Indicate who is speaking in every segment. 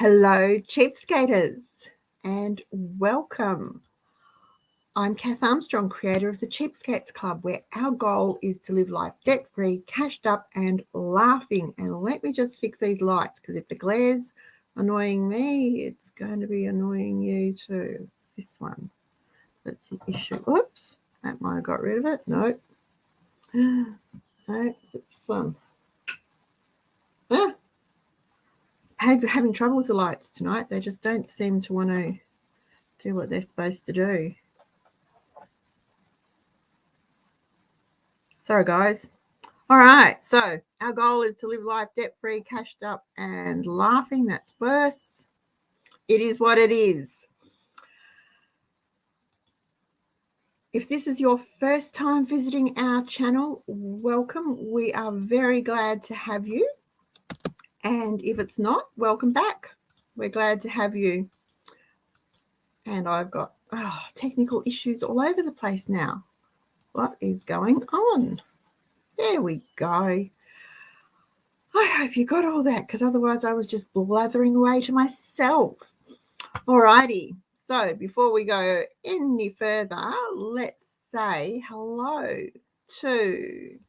Speaker 1: Hello, Cheapskaters, and welcome. I'm Kath Armstrong, creator of the Cheapskates Club, where our goal is to live life debt-free, cashed up, and laughing. And let me just fix these lights, because if the glare's annoying me, it's going to be annoying you too. It's this one. That's the issue. Oops, that might have got rid of it. No. No, it's this one. Having trouble with the lights tonight. They just don't seem to want to do what they're supposed to do. Sorry, guys. All right, so our goal is to live life debt-free, cashed up, and laughing. That's worse. It is what it is. If this is your first time visiting our channel, welcome. We are very glad to have you. And if it's not, welcome back. We're glad to have you. And I've got technical issues all over the place now. What is going on? There we go. I hope you got all that, because otherwise I was just blathering away to myself. Alrighty. So before we go any further, let's say hello to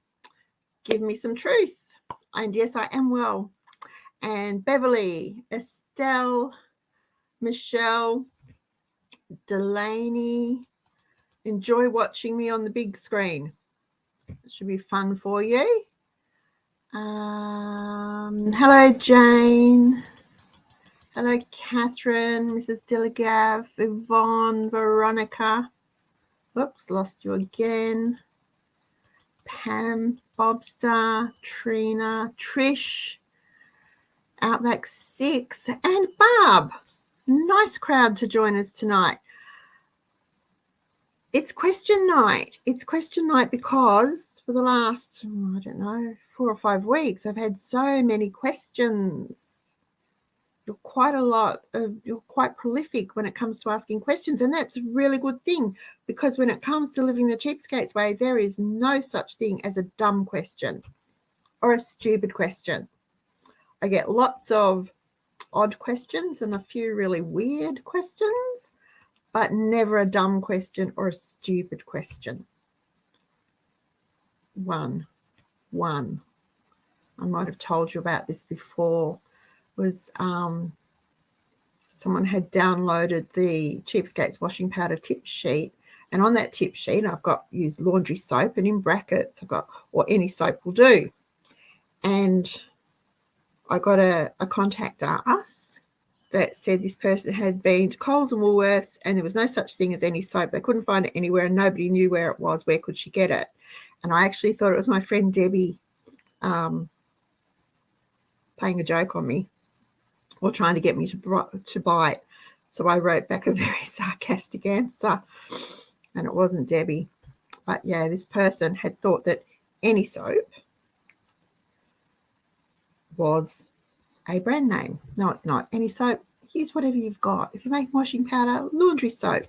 Speaker 1: Give Me Some Truth. And yes, I am well. And Beverly, Estelle, Michelle, Delaney. Enjoy watching me on the big screen. It should be fun for you. Hello, Jane. Hello, Catherine, Mrs. Dillagav, Yvonne, Veronica. Whoops, lost you again. Pam, Bobstar, Trina, Trish, Outback 6, and Barb. Nice crowd to join us tonight. It's question night. It's question night because for the last, 4 or 5 weeks, I've had so many questions. You're quite prolific when it comes to asking questions, and that's a really good thing, because when it comes to living the Cheapskates way, there is no such thing as a dumb question or a stupid question. I get lots of odd questions and a few really weird questions, but never a dumb question or a stupid question. One. I might have told you about this before. Was someone had downloaded the Cheapskates washing powder tip sheet, and on that tip sheet I've got used laundry soap, and in brackets I've got or any soap will do. And I got a contact us that said this person had been to Coles and Woolworths and there was no such thing as any soap. They couldn't find it anywhere and nobody knew where it was. Where could she get it? And I actually thought it was my friend Debbie playing a joke on me or trying to get me to buy it. So I wrote back a very sarcastic answer, and it wasn't Debbie. But yeah, this person had thought that any soap was a brand name. No, it's not. Any soap, use whatever you've got. If you make washing powder, laundry soap.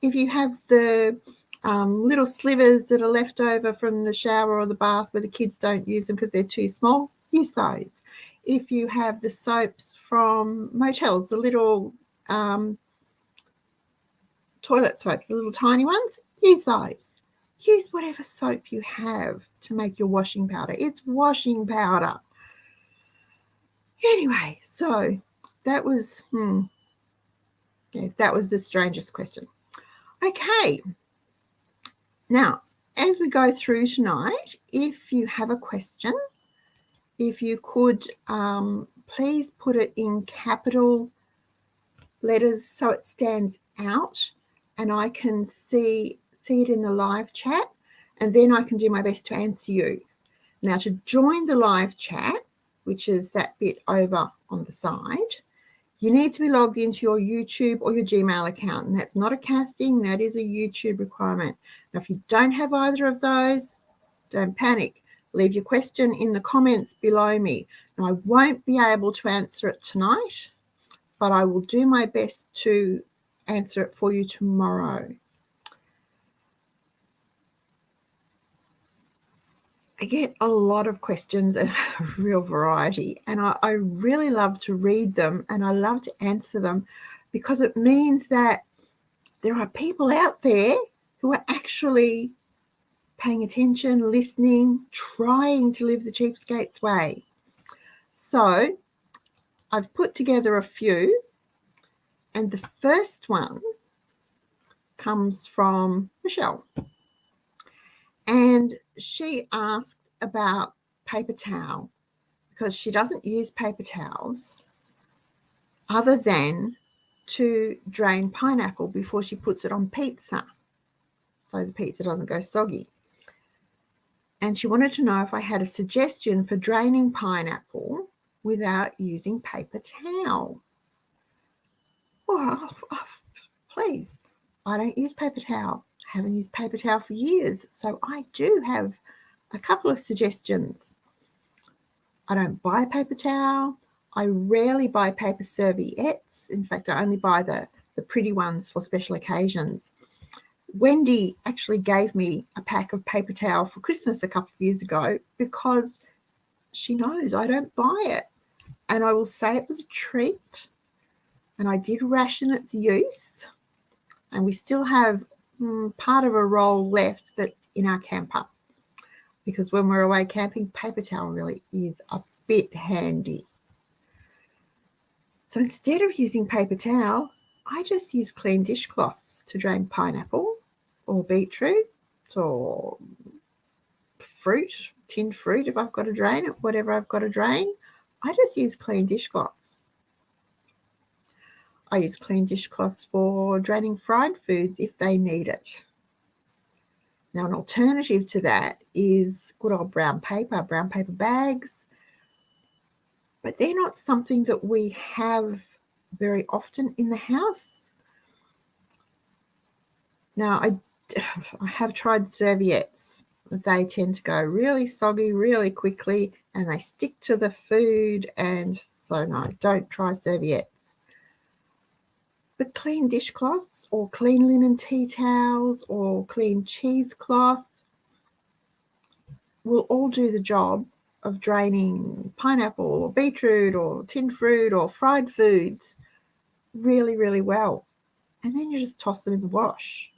Speaker 1: If you have the little slivers that are left over from the shower or the bath where the kids don't use them because they're too small, use those. If you have the soaps from motels, the little toilet soaps, the little tiny ones, use those. Use whatever soap you have to make your washing powder. It's washing powder. Anyway, so that was that was the strangest question. Okay. Now, as we go through tonight, if you have a question, if you could please put it in capital letters so it stands out and I can see it in the live chat, and then I can do my best to answer you. Now, to join the live chat, which is that bit over on the side, you need to be logged into your YouTube or your Gmail account. And that's not a Kath thing. That is a YouTube requirement. Now, if you don't have either of those, don't panic. Leave your question in the comments below me. Now, I won't be able to answer it tonight, but I will do my best to answer it for you tomorrow. I get a lot of questions and a real variety, and I really love to read them and I love to answer them because it means that there are people out there who are actually paying attention, listening, trying to live the Cheapskates way. So I've put together a few, and the first one comes from Michelle. And she asked about paper towel because she doesn't use paper towels other than to drain pineapple before she puts it on pizza so the pizza doesn't go soggy. And she wanted to know if I had a suggestion for draining pineapple without using paper towel. Well, please, I don't use paper towel. I haven't used paper towel for years, so I do have a couple of suggestions. I don't buy paper towel. I rarely buy paper serviettes. In fact, I only buy the pretty ones for special occasions. Wendy actually gave me a pack of paper towel for Christmas a couple of years ago because she knows I don't buy it. And I will say it was a treat. And I did ration its use. And we still have part of a roll left that's in our camper. Because when we're away camping, paper towel really is a bit handy. So instead of using paper towel, I just use clean dishcloths to drain pineapple or beetroot or fruit, tinned fruit if I've got to drain it, whatever I've got to drain. I just use clean dishcloths. I use clean dishcloths for draining fried foods if they need it. Now, an alternative to that is good old brown paper bags, but they're not something that we have very often in the house. Now, I have tried serviettes. They tend to go really soggy really quickly and they stick to the food, and so no, don't try serviettes. But clean dishcloths or clean linen tea towels or clean cheesecloth will all do the job of draining pineapple or beetroot or tinned fruit or fried foods really, really well. And then you just toss them in the wash.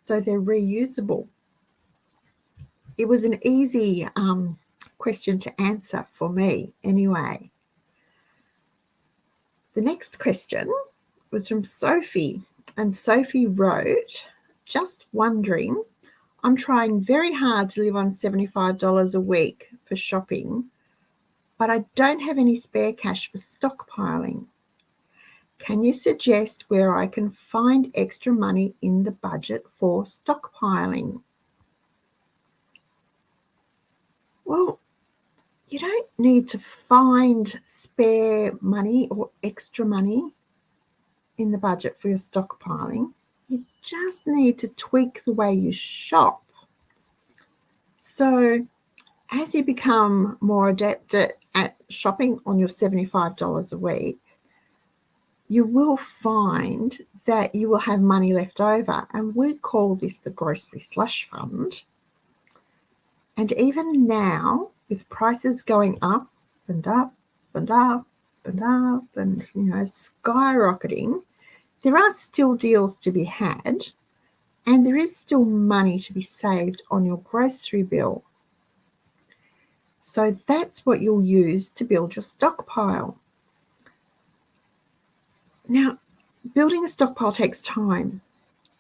Speaker 1: So they're reusable. It was an easy question to answer for me anyway. The next question was from Sophie, and Sophie wrote, just wondering, I'm trying very hard to live on $75 a week for shopping, but I don't have any spare cash for stockpiling. Can you suggest where I can find extra money in the budget for stockpiling? Well, you don't need to find spare money or extra money in the budget for your stockpiling. You just need to tweak the way you shop. So as you become more adept at shopping on your $75 a week, you will find that you will have money left over. And we call this the grocery slush fund. And even now, with prices going up and up and up and up and, skyrocketing, there are still deals to be had, and there is still money to be saved on your grocery bill. So that's what you'll use to build your stockpile. Now, building a stockpile takes time.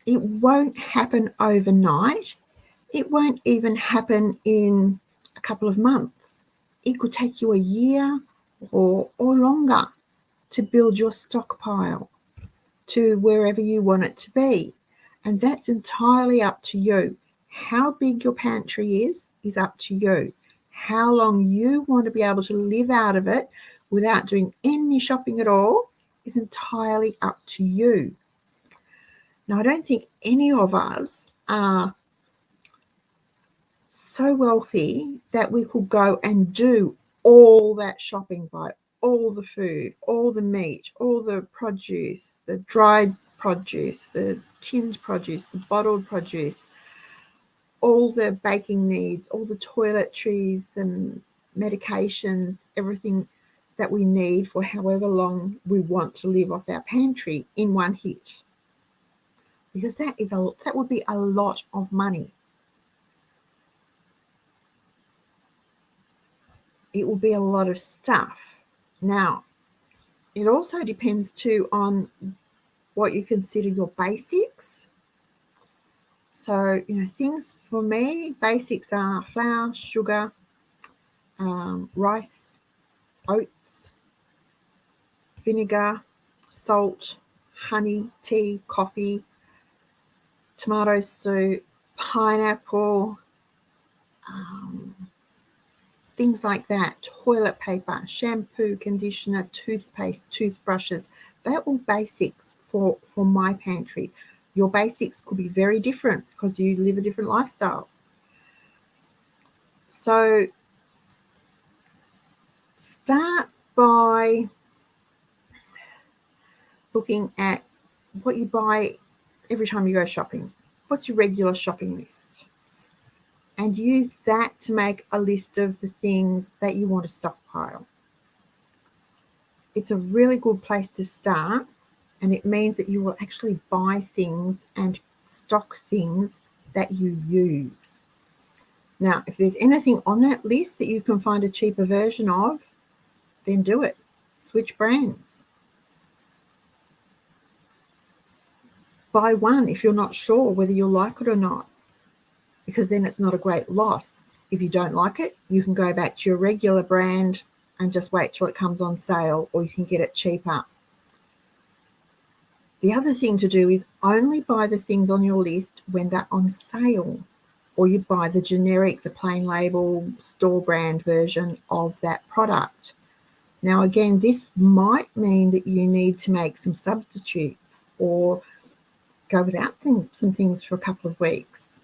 Speaker 1: It won't happen overnight. It won't even happen in a couple of months. It could take you a year or longer to build your stockpile to wherever you want it to be. And that's entirely up to you. How big your pantry is up to you. How long you want to be able to live out of it without doing any shopping at all is entirely up to you. Now, I don't think any of us are so wealthy that we could go and do all that shopping, buy all the food, all the meat, all the produce, the dried produce, the tinned produce, the bottled produce. all the baking needs, all the toiletries, the medications, everything that we need for however long we want to live off our pantry in one hit. Because that would be a lot of money. It will be a lot of stuff. Now, it also depends too on what you consider your basics. So, things for me, basics are flour, sugar, rice, oats, vinegar, salt, honey, tea, coffee, tomato soup, pineapple, things like that, toilet paper, shampoo, conditioner, toothpaste, toothbrushes. They're all basics for my pantry. Your basics could be very different because you live a different lifestyle. So start by looking at what you buy every time you go shopping. What's your regular shopping list? And use that to make a list of the things that you want to stockpile. It's a really good place to start, and it means that you will actually buy things and stock things that you use. Now, if there's anything on that list that you can find a cheaper version of, then do it. Switch brands. Buy one if you're not sure whether you'll like it or not, because then it's not a great loss. If you don't like it, you can go back to your regular brand and just wait till it comes on sale, or you can get it cheaper. The other thing to do is only buy the things on your list when they're on sale, or you buy the generic, the plain label, store brand version of that product. Now, again, this might mean that you need to make some substitutes or go without some things for a couple of weeks.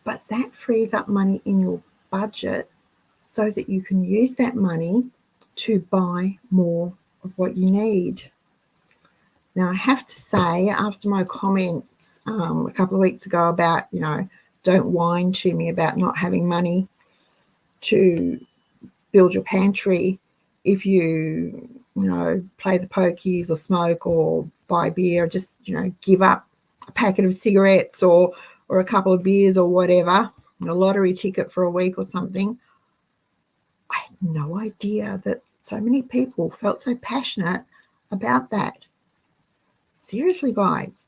Speaker 1: But that frees up money in your budget so that you can use that money to buy more of what you need. Now, I have to say, after my comments a couple of weeks ago about, don't whine to me about not having money to build your pantry if you, play the pokies or smoke or buy beer, or just, give up a packet of cigarettes or a couple of beers or whatever, a lottery ticket for a week or something. I had no idea that so many people felt so passionate about that. Seriously, guys,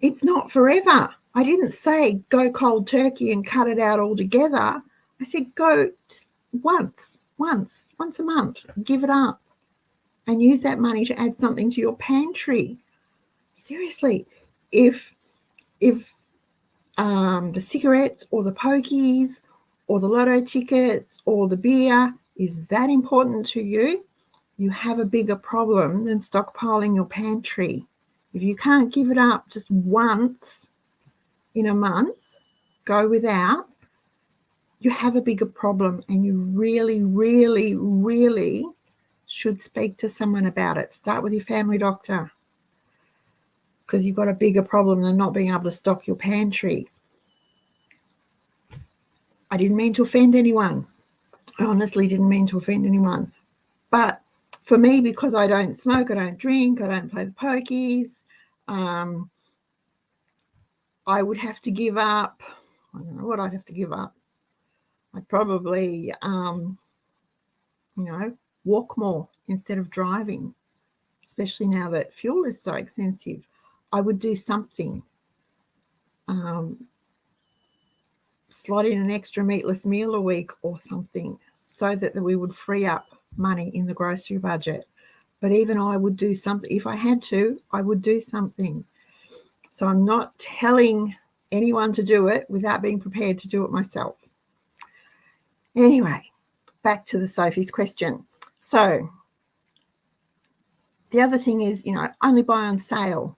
Speaker 1: it's not forever. I didn't say go cold turkey and cut it out altogether. I said go just once a month, give it up and use that money to add something to your pantry. Seriously, if the cigarettes or the pokies or the lotto tickets or the beer is that important to you, you have a bigger problem than stockpiling your pantry. If you can't give it up just once in a month, go without, you have a bigger problem, and you really, really, really should speak to someone about it. Start with your family doctor, because you've got a bigger problem than not being able to stock your pantry. I didn't mean to offend anyone. I honestly didn't mean to offend anyone. But for me, because I don't smoke, I don't drink, I don't play the pokies, I would have to give up. I don't know what I'd have to give up. I'd probably, walk more instead of driving, especially now that fuel is so expensive. I would do something. Slot in an extra meatless meal a week or something, so that we would free up money in the grocery budget. But even I would do something. If I had to, I would do something. So I'm not telling anyone to do it without being prepared to do it myself. Anyway, back to the Sophie's question. So the other thing is, only buy on sale,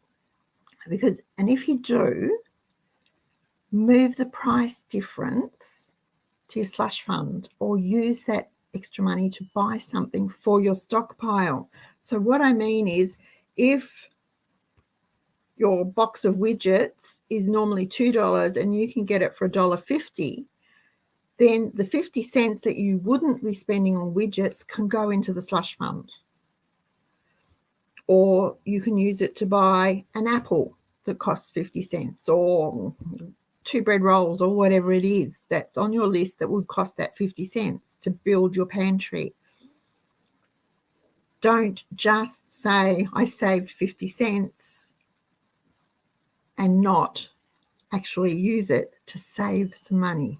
Speaker 1: and if you do, move the price difference to your slush fund, or use that extra money to buy something for your stockpile. So what I mean is, if your box of widgets is normally $2 and you can get it for $1.50, then the 50 cents that you wouldn't be spending on widgets can go into the slush fund. Or you can use it to buy an apple that costs 50 cents, or 2 bread rolls, or whatever it is that's on your list that would cost that 50 cents to build your pantry. Don't just say, I saved 50 cents and not actually use it to save some money.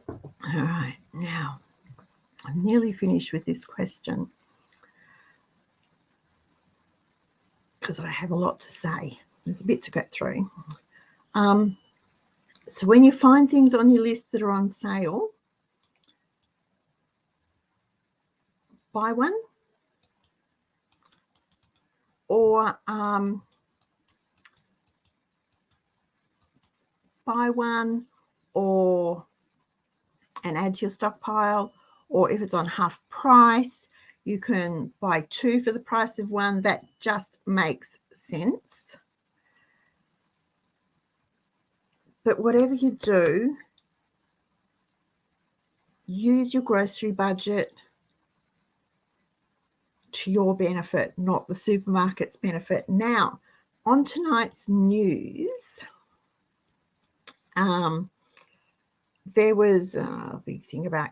Speaker 1: All right, now I'm nearly finished with this question because I have a lot to say. There's a bit to go through. So when you find things on your list that are on sale, buy one, or and add to your stockpile, or if it's on half price, you can buy 2 for the price of 1. That just makes sense. But whatever you do, use your grocery budget to your benefit, not the supermarket's benefit. Now, on tonight's news, there was a big thing about,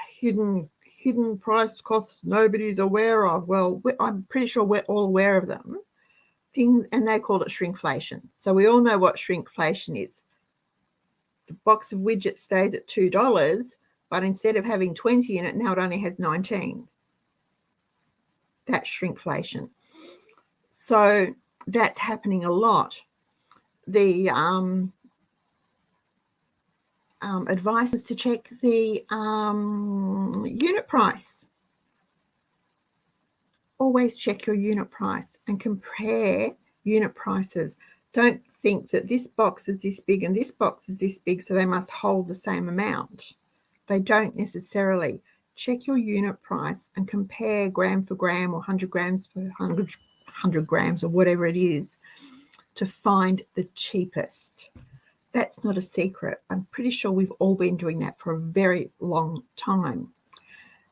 Speaker 1: hidden price costs nobody's aware of. Well, I'm pretty sure we're all aware of them. Things, and they call it shrinkflation. So we all know what shrinkflation is. The box of widgets stays at $2, but instead of having 20 in it, now it only has 19. That's shrinkflation. So that's happening a lot. The advice is to check the unit price. Always check your unit price and compare unit prices. Don't think that this box is this big and this box is this big, so they must hold the same amount. They don't necessarily. Check your unit price and compare gram for gram, or 100 grams for 100 grams, or whatever it is, to find the cheapest. That's not a secret. I'm pretty sure we've all been doing that for a very long time.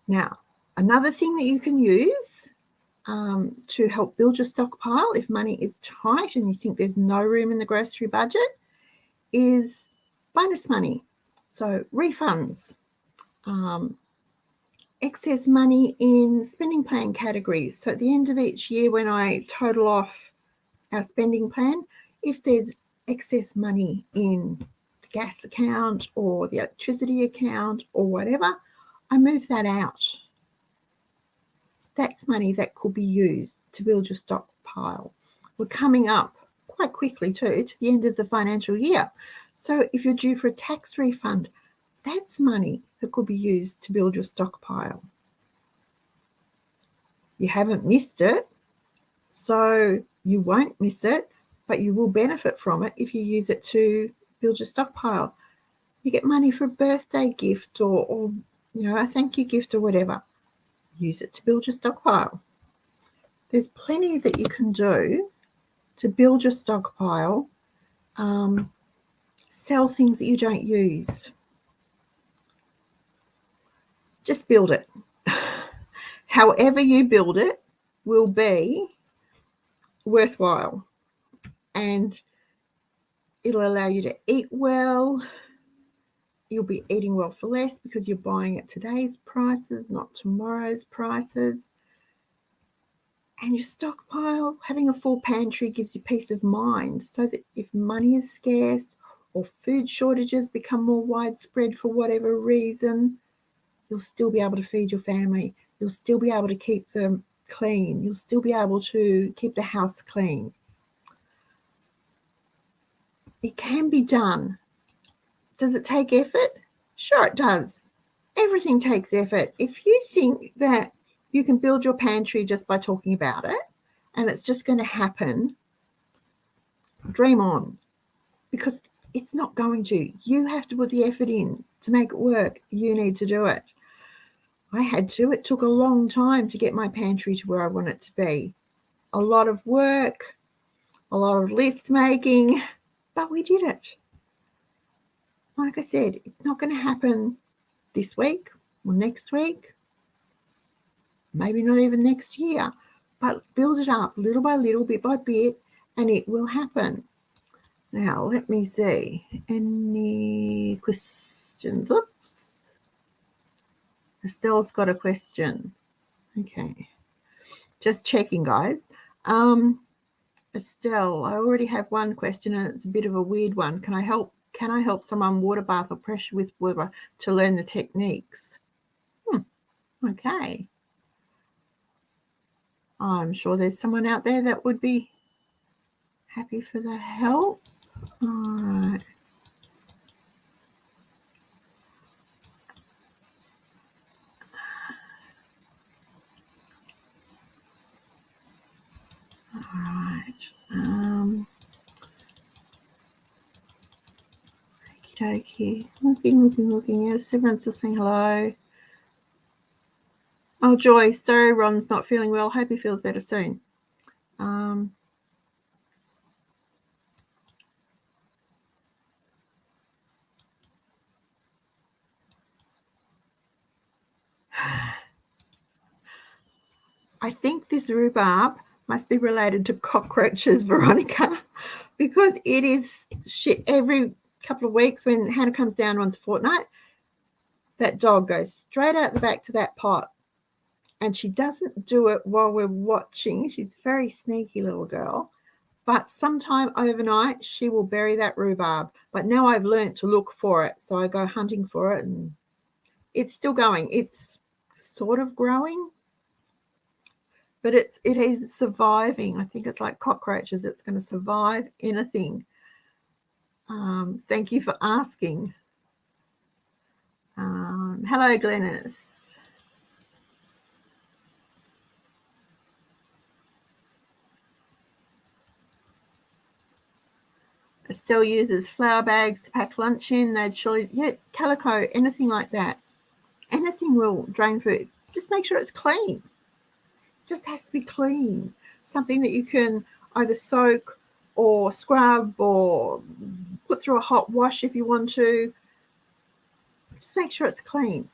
Speaker 1: Now, another thing that you can use to help build your stockpile if money is tight and you think there's no room in the grocery budget is bonus money. So refunds, excess money in spending plan categories. So at the end of each year, when I total off our spending plan, if there's excess money in the gas account or the electricity account or whatever, I move that out. That's money that could be used to build your stockpile. We're coming up quite quickly too to the end of the financial year. So if you're due for a tax refund, that's money that could be used to build your stockpile. You haven't missed it, so you won't miss it, but you will benefit from it if you use it to build your stockpile. You get money for a birthday gift or a thank you gift or whatever. Use it to build your stockpile. There's plenty that you can do to build your stockpile. Sell things that you don't use. Just build it. However you build it will be worthwhile, and it'll allow you to eat well. You'll be eating well for less because you're buying at today's prices, not tomorrow's prices. And your stockpile, having a full pantry gives you peace of mind, so that if money is scarce or food shortages become more widespread for whatever reason, you'll still be able to feed your family. You'll still be able to keep them clean. You'll still be able to keep the house clean. It can be done. Does it take effort? Sure it does. Everything takes effort. If you think that you can build your pantry just by talking about it and it's just going to happen, dream on, because it's not going to. You have to put the effort in to make it work. You need to do it. I had to. It took a long time to get my pantry to where I want it to be. a lot of work, a lot of list making, but we did it. Like I said, it's not going to happen this week or next week, maybe not even next year, but build it up little by little, bit by bit, and it will happen. Now, let me see. Any questions? Oops. Estelle's got a question. Okay. Just checking, guys. Estelle, I already have one question, and it's a bit of a weird one. Can I help someone water bath or pressure with water to learn the techniques? Okay. I'm sure there's someone out there that would be happy for the help. All right. All right. Okie dokie. Looking. Yes, everyone's still saying hello. Oh, Joy, sorry Ron's not feeling well. Hope he feels better soon. I think this rhubarb must be related to cockroaches, Veronica, because it is shit every couple of weeks when Hannah comes down once a fortnight. That dog goes straight out the back to that pot, and she doesn't do it while we're watching. She's a very sneaky little girl, but sometime overnight she will bury that rhubarb. But now I've learned to look for it, so I go hunting for it, and it's still going. It's sort of growing, but it is surviving. I think it's like cockroaches. It's going to survive anything. Thank you for asking. Hello, Glennis. Estelle uses flour bags to pack lunch in. They'd surely, yeah, calico, anything like that. Anything will drain food. Just make sure it's clean. Just has to be clean. Something that you can either soak or scrub or put through a hot wash if you want to. Just make sure it's clean.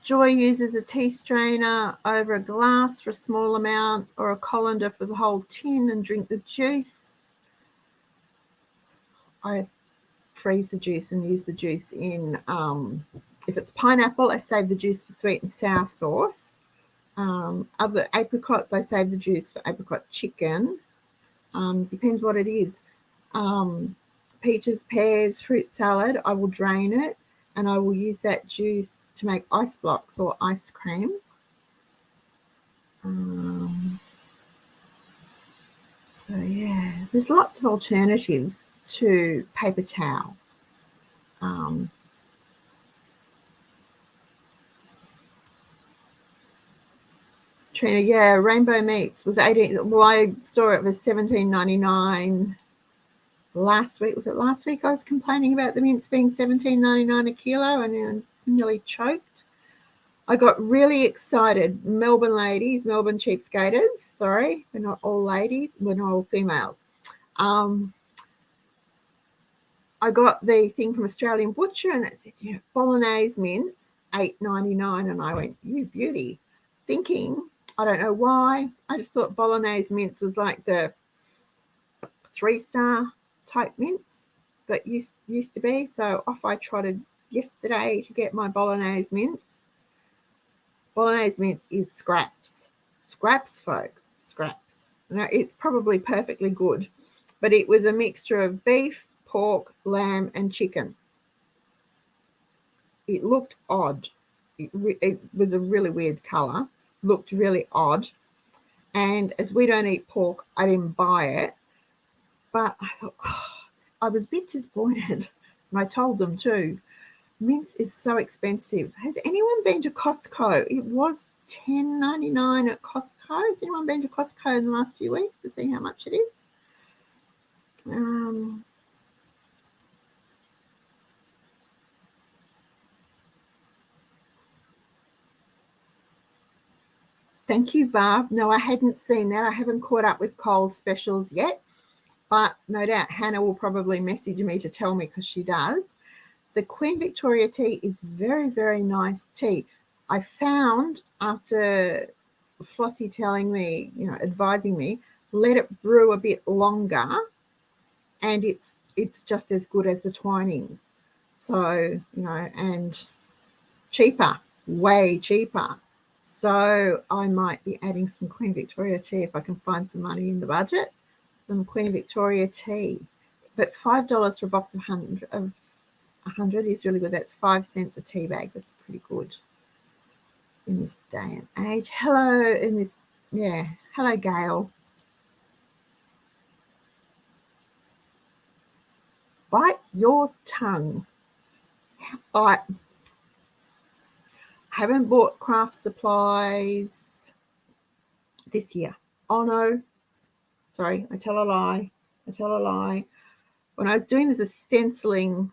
Speaker 1: Joy uses a tea strainer over a glass for a small amount, or a colander for the whole tin, and drink the juice. I freeze the juice and use the juice in, if it's pineapple, I save the juice for sweet and sour sauce. Other apricots, I save the juice for apricot chicken. Depends what it is. Peaches, pears, fruit salad, I will drain it, and I will use that juice to make ice blocks or ice cream. So yeah, there's lots of alternatives to paper towel. Trina, yeah, Rainbow Meats was 18. Well, I saw it was $17.99 last week. Was it last week? I was complaining about the mince being $17.99 a kilo, and I nearly choked. I got really excited. Melbourne ladies, Melbourne cheapskaters. Sorry, we're not all ladies. We're not all females. I got the thing from Australian Butcher, and it said, you know, bolognese mince, $8.99, and I went, you beauty. Thinking, I don't know why, I just thought bolognese mince was like the 3-star type mince that used to be. So off I trotted yesterday to get my bolognese mince. Bolognese mince is scraps, folks, scraps. Now, it's probably perfectly good, but it was a mixture of beef, pork, lamb, and chicken. It looked odd. It was a really weird color, looked really odd. And as we don't eat pork, I didn't buy it. But I thought, I was a bit disappointed. And I told them too, mince is so expensive. Has anyone been to Costco? It was $10.99 at Costco. Has anyone been to Costco in the last few weeks to see how much it is? Thank you, Barb. No, I hadn't seen that. I haven't caught up with Coles specials yet, but no doubt Hannah will probably message me to tell me because she does. The Queen Victoria tea is very, very nice tea. I found after Flossie telling me, advising me, let it brew a bit longer, and it's just as good as the Twinings. So, and cheaper, way cheaper. So I might be adding some Queen Victoria tea if I can find some money in the budget. Some Queen Victoria tea. But $5 for a box of 100 is really good. That's 5 cents a tea bag. That's pretty good in this day and age. Hello, hello, Gail. Bite your tongue. I haven't bought craft supplies this year. Oh no, sorry, I tell a lie. When I was doing this stenciling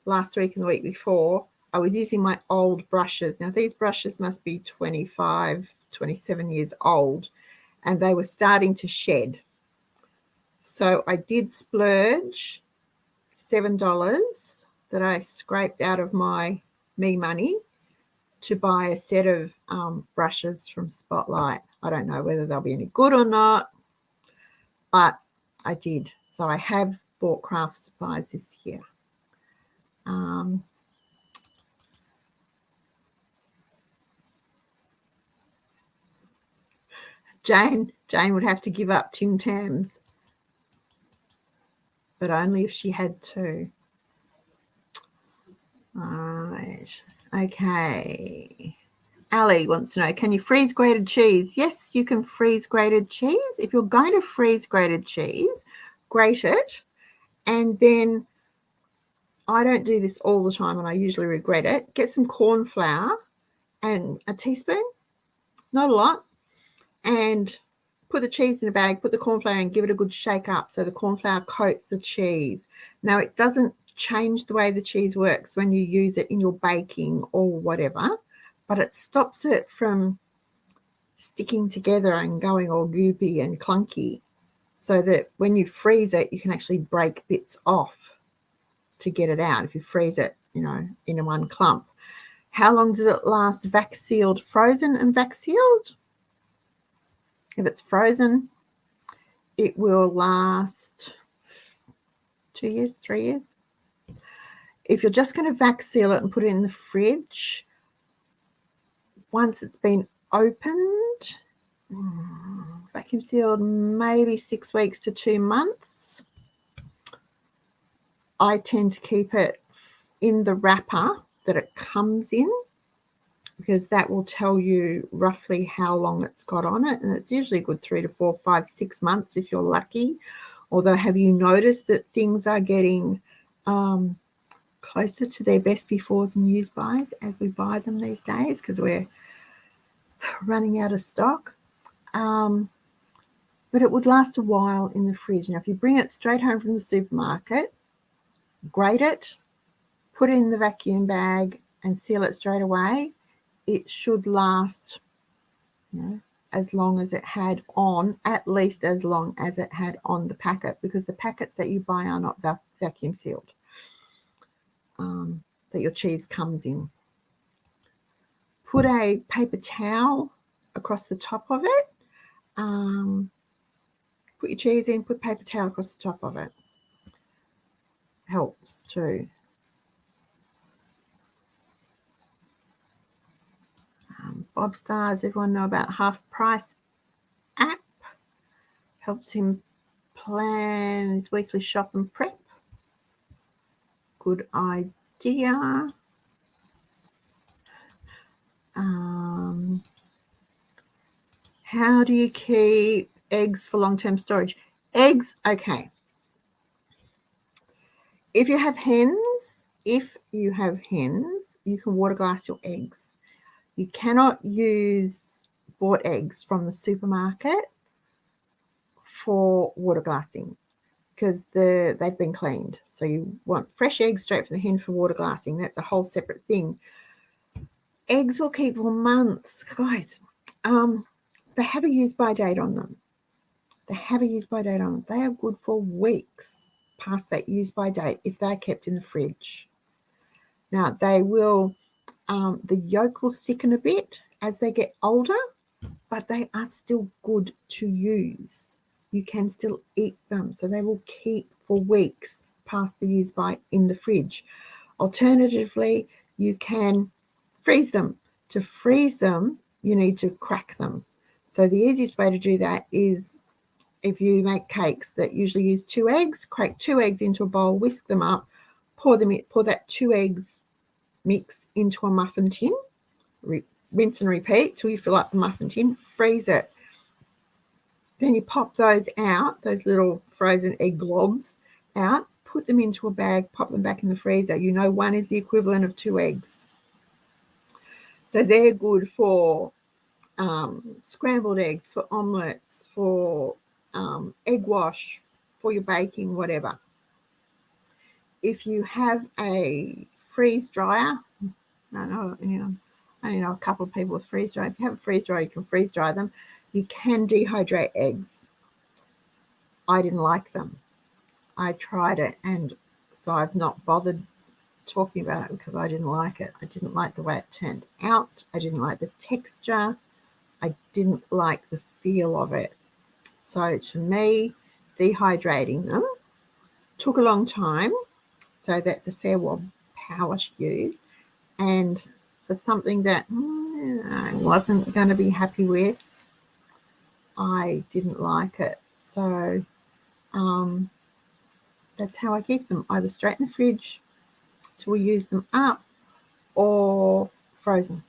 Speaker 1: last week and the week before, I was using my old brushes. Now these brushes must be 25, 27 years old, and they were starting to shed. So I did splurge $7 that I scraped out of my me money to buy a set of brushes from Spotlight. I don't know whether they'll be any good or not, but I did. So I have bought craft supplies this year. Jane would have to give up Tim Tams, but only if she had to. All right. Okay. Ali wants to know, can you freeze grated cheese? Yes, you can freeze grated cheese. If you're going to freeze grated cheese, grate it. And then, I don't do this all the time and I usually regret it. Get some corn flour and a teaspoon, not a lot, and put the cheese in a bag, put the corn flour and give it a good shake up so the corn flour coats the cheese. Now, it doesn't change the way the cheese works when you use it in your baking or whatever, but it stops it from sticking together and going all goopy and clunky, so that when you freeze it, you can actually break bits off to get it out if you freeze it, in one clump. How long does it last vac sealed? Frozen and vac sealed? If it's frozen, it will last 2 years, 3 years. If you're just going to vac seal it and put it in the fridge, once it's been opened, vacuum sealed, maybe 6 weeks to 2 months. I tend to keep it in the wrapper that it comes in, because that will tell you roughly how long it's got on it, and it's usually a good 3 to 4, 5, 6 months if you're lucky. Although, have you noticed that things are getting closer to their best befores and use bys as we buy them these days, because we're running out of stock? But it would last a while in the fridge. Now, if you bring it straight home from the supermarket, grate it, put it in the vacuum bag and seal it straight away, it should last, as long as it had on, at least as long as it had on the packet, because the packets that you buy are not vacuum sealed, that your cheese comes in. Put a paper towel across the top of it. Put your cheese in, put paper towel across the top of it. Helps too. Bob Stars, everyone know about Half Price app. Helps him plan his weekly shop and prep. Good idea. How do you keep eggs for long-term storage? Eggs, okay. If you have hens, you can water glass your eggs. You cannot use bought eggs from the supermarket for water glassing, because they've been cleaned. So you want fresh eggs straight from the hen for water glassing. That's a whole separate thing. Eggs will keep for months, guys. they have a use-by date on them. They have a use-by date on them. They are good for weeks past that use-by date if they're kept in the fridge. Now, they will, the yolk will thicken a bit as they get older, but they are still good to use. You can still eat them, so they will keep for weeks past the use-by in the fridge. Alternatively, you can freeze them. To freeze them, you need to crack them. So the easiest way to do that is, if you make cakes that usually use 2 eggs, crack 2 eggs into a bowl, whisk them up, pour that 2 eggs mix into a muffin tin, rinse and repeat till you fill up the muffin tin, freeze it. Then you pop those out, those little frozen egg globs out, put them into a bag, pop them back in the freezer. You know, 1 is the equivalent of 2 eggs. So they're good for scrambled eggs, for omelettes, for egg wash, for your baking, whatever. If you have a freeze dryer, I only know a couple of people with freeze dryer. If you have a freeze dryer, you can freeze dry them. You can dehydrate eggs. I didn't like them. I tried it, and so I've not bothered talking about it because I didn't like it. I didn't like the way it turned out. I didn't like the texture. I didn't like the feel of it. So to me, dehydrating them took a long time. So that's a fair power to use. And for something that I wasn't going to be happy with, I didn't like it. So that's how I keep them, either straight in the fridge till we use them up, or frozen.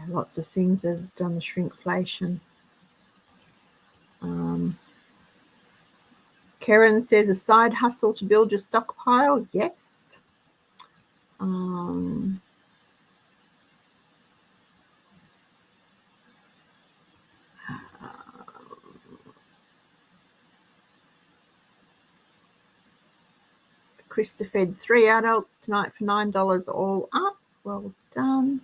Speaker 1: Lots of things have done the shrinkflation. Karen says, a side hustle to build your stockpile. Yes. Krista fed 3 adults tonight for $9 all up. Well done.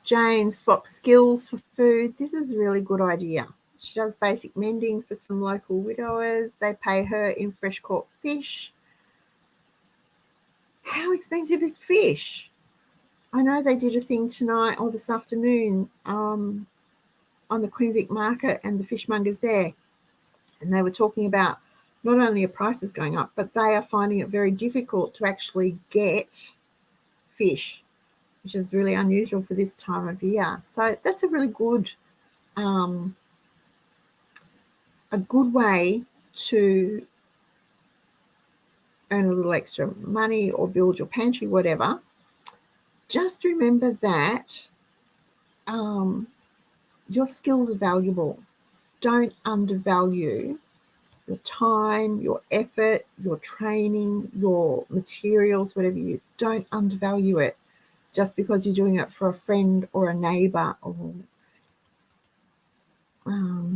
Speaker 1: Jane swaps skills for food. This is a really good idea. She does basic mending for some local widowers. They pay her in fresh caught fish. How expensive is fish? I know they did a thing tonight or this afternoon on the Queen Vic market and the fishmongers there. And they were talking about not only are prices going up, but they are finding it very difficult to actually get fish, which is really unusual for this time of year. So that's a really good way to earn a little extra money or build your pantry, whatever. Just remember that your skills are valuable. Don't undervalue your time, your effort, your training, your materials, whatever. You don't undervalue it just because you're doing it for a friend or a neighbor or all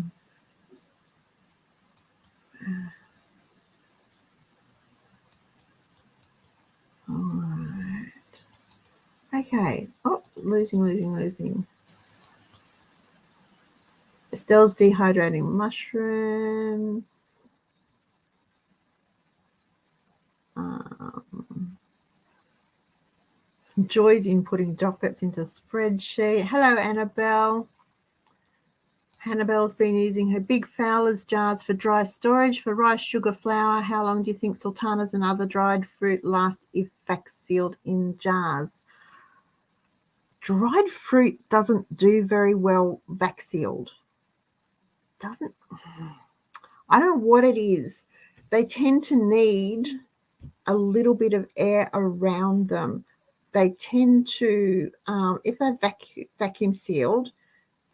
Speaker 1: right. Okay. Oh, losing. Estelle's dehydrating mushrooms. Joy's inputting dockets into a spreadsheet. Hello, Annabelle. Hannibel's been using her big Fowler's jars for dry storage for rice, sugar, flour. How long do you think sultanas and other dried fruit last if vac sealed in jars? Dried fruit doesn't do very well vac sealed. Doesn't. I don't know what it is. They tend to need a little bit of air around them. They tend to, if they're vacuum sealed,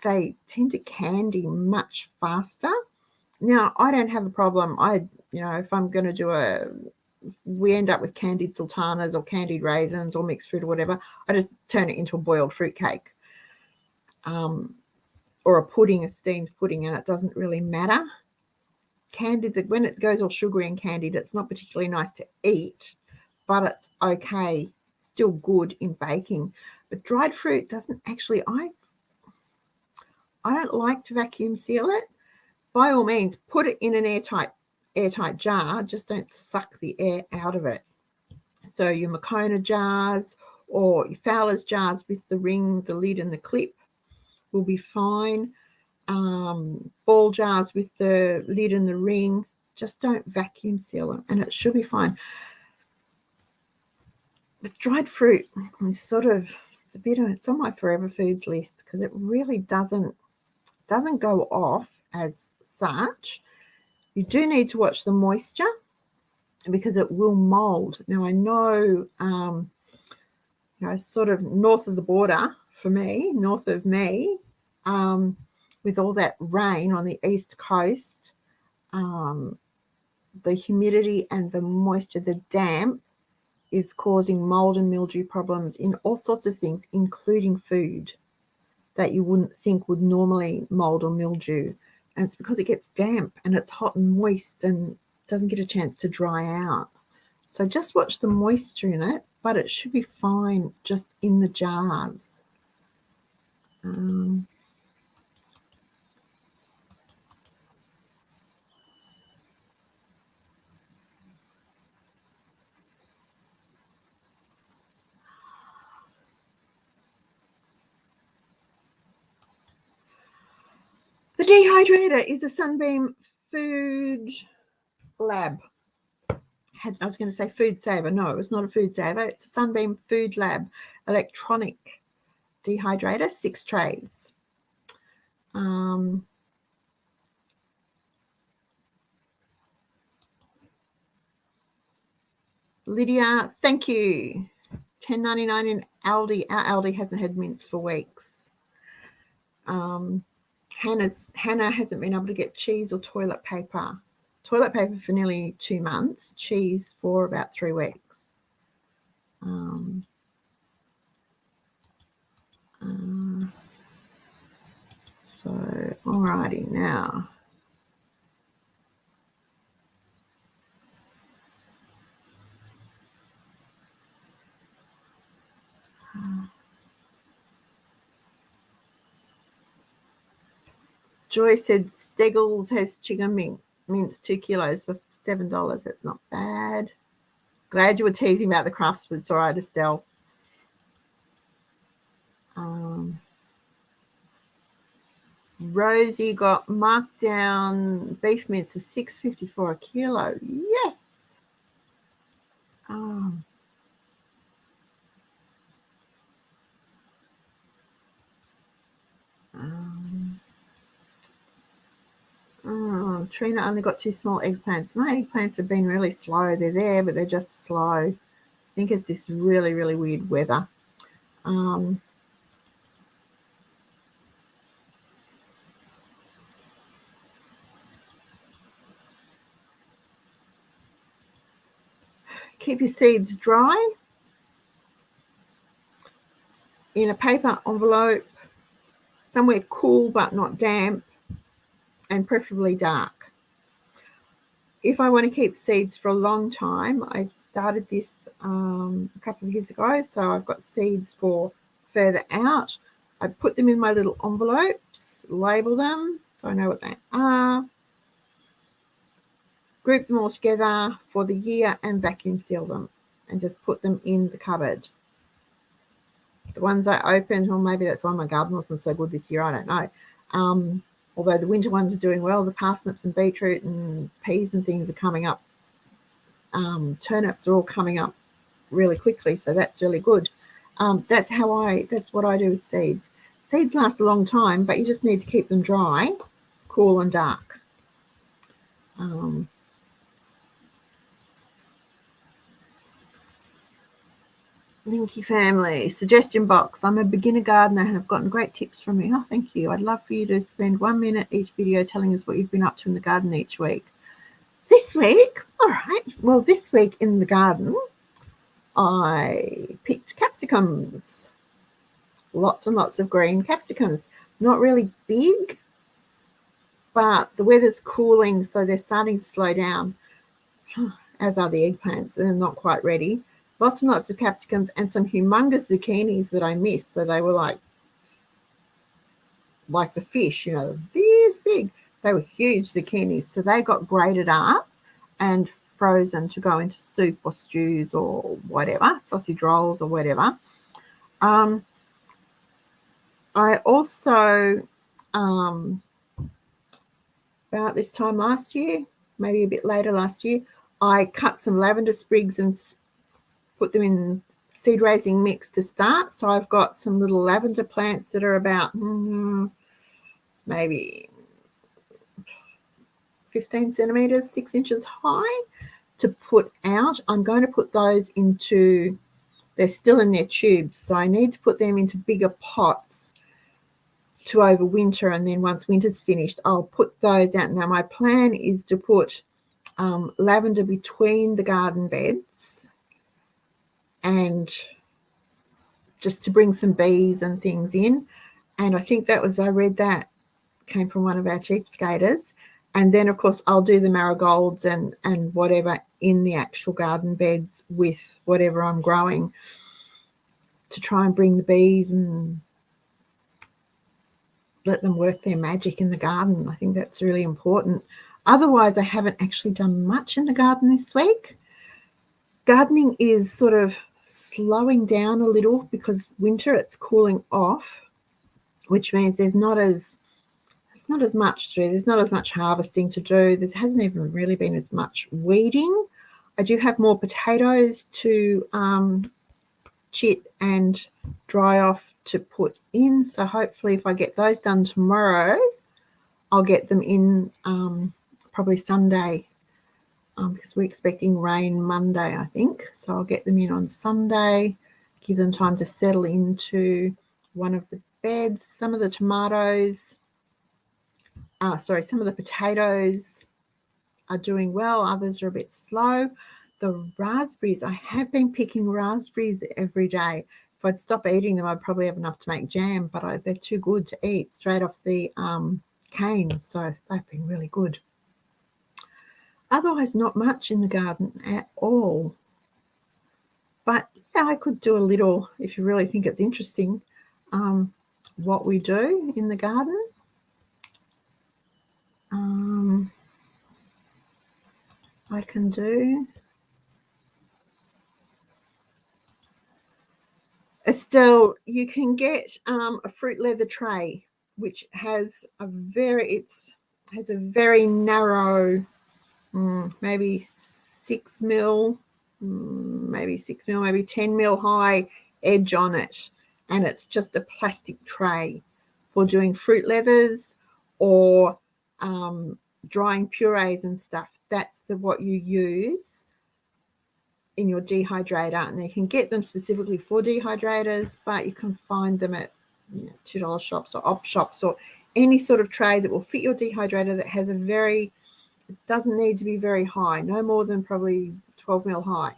Speaker 1: they tend to candy much faster. Now, I don't have a problem. If I'm going to do we end up with candied sultanas or candied raisins or mixed fruit or whatever, I just turn it into a boiled fruit cake or a pudding, a steamed pudding, and it doesn't really matter. candied, when it goes all sugary and candied, it's not particularly nice to eat, but it's okay, still good in baking. But dried fruit doesn't actually, I don't like to vacuum seal it. By all means, put it in an airtight jar, just don't suck the air out of it. So your Moccona jars or your Fowler's jars with the ring, the lid and the clip will be fine. Ball jars with the lid and the ring, just don't vacuum seal them and it should be fine. But dried fruit is sort of, it's on my forever foods list because it really doesn't go off as such. You do need to watch the moisture because it will mold. Now I know, sort of north of the border for me, north of me, with all that rain on the east coast, the humidity and the moisture, the damp is causing mold and mildew problems in all sorts of things, including food that you wouldn't think would normally mold or mildew. And it's because it gets damp and it's hot and moist and doesn't get a chance to dry out. So just watch the moisture in it, but it should be fine just in the jars. The dehydrator is a Sunbeam Food Lab. I was going to say Food Saver. No, it's not a Food Saver. It's a Sunbeam Food Lab electronic dehydrator, 6 trays. Lydia, thank you. $10.99 in Aldi. Our Aldi hasn't had mince for weeks. Hannah hasn't been able to get cheese or toilet paper. Toilet paper for nearly 2 months, cheese for about 3 weeks. So, alrighty now. Joy said Steggles has chicken mince 2 kilos for $7. That's not bad. Glad you were teasing about the crust, but it's all right, Estelle. Rosie got marked down beef mince for $6.54 a kilo. Yes. Trina only got 2 small eggplants. My eggplants have been really slow. They're there, but they're just slow. I think it's this really, really weird weather. Keep your seeds dry in a paper envelope, somewhere cool but not damp, and preferably dark. If I want to keep seeds for a long time, I started this a couple of years ago, so I've got seeds for further out. I put them in my little envelopes, label them so I know what they are, group them all together for the year and vacuum seal them and just put them in the cupboard. The ones I opened, or maybe that's why my garden wasn't so good this year, I don't know. Although the winter ones are doing well, the parsnips and beetroot and peas and things are coming up. Turnips are all coming up really quickly, so that's really good. That's what I do with seeds. Seeds last a long time, but you just need to keep them dry, cool and dark. Linky family, suggestion box. I'm a beginner gardener and have gotten great tips from you. Oh, thank you. I'd love for you to spend 1 minute each video telling us what you've been up to in the garden each week. This week, all right. Well, this week in the garden, I picked capsicums. Lots and lots of green capsicums. Not really big. but the weather's cooling, so they're starting to slow down, as are the eggplants. They're not quite ready. Lots and lots of capsicums and some humongous zucchinis that I missed. So they were like the fish, this big. They were huge zucchinis. So they got grated up and frozen to go into soup or stews or whatever, sausage rolls or whatever. I also, about this time last year, maybe a bit later last year, I cut some lavender sprigs and put them in seed raising mix to start. So I've got some little lavender plants that are about maybe 15 centimeters, 6 inches high to put out. I'm going to put those into, they're still in their tubes, so I need to put them into bigger pots to overwinter, and then once winter's finished, I'll put those out. Now my plan is to put lavender between the garden beds, and just to bring some bees and things in. And I think that was, I read that came from one of our cheapskaters. And then of course I'll do the marigolds and whatever in the actual garden beds with whatever I'm growing, to try and bring the bees and let them work their magic in the garden. I think that's really important. Otherwise, I haven't actually done much in the garden this week. Gardening is sort of slowing down a little because winter, it's cooling off, which means there's not as much to do. There's not as much harvesting to do. There hasn't even really been as much weeding. I do have more potatoes to chit and dry off to put in. So hopefully if I get those done tomorrow, I'll get them in probably Sunday, because we're expecting rain Monday, I think. So I'll get them in on Sunday, give them time to settle into one of the beds. Some of the tomatoes, some of the potatoes are doing well. Others are a bit slow. The raspberries, I have been picking raspberries every day. If I'd stop eating them, I'd probably have enough to make jam, but they're too good to eat straight off the canes. So they've been really good. Otherwise, not much in the garden at all. But yeah, I could do a little, if you really think it's interesting, what we do in the garden. I can do. Estelle, you can get a fruit leather tray, which has a very narrow, maybe 6 mil, maybe 10 mil high edge on it, and it's just a plastic tray for doing fruit leathers or drying purees and stuff. That's what you use in your dehydrator, and you can get them specifically for dehydrators, but you can find them at $2 shops or op shops, or any sort of tray that will fit your dehydrator that has it doesn't need to be very high, no more than probably 12 mil high,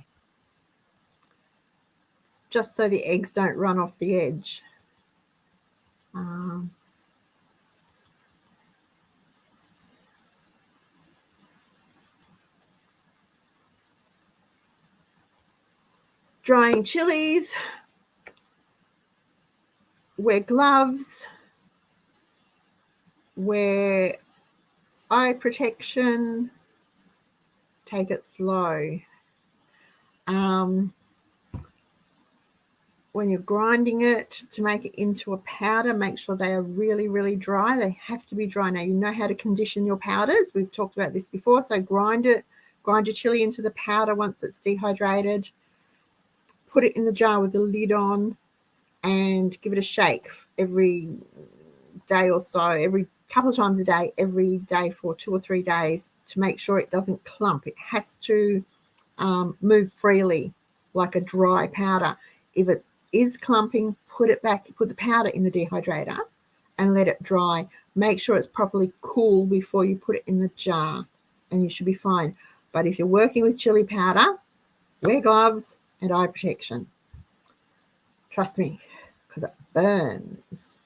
Speaker 1: just so the eggs don't run off the edge. Drying chilies, wear gloves, wear eye protection, take it slow. When you're grinding it to make it into a powder, make sure they are really, really dry. They have to be dry. Now, you know how to condition your powders. We've talked about this before. So grind your chili into the powder once it's dehydrated. Put it in the jar with the lid on and give it a shake every day or so, every couple of times a day, every day for 2 or 3 days to make sure it doesn't clump. It has to move freely like a dry powder. If it is clumping, put the powder in the dehydrator and let it dry. Make sure it's properly cool before you put it in the jar, and you should be fine. But if you're working with chili powder, wear gloves and eye protection. Trust me, because it burns.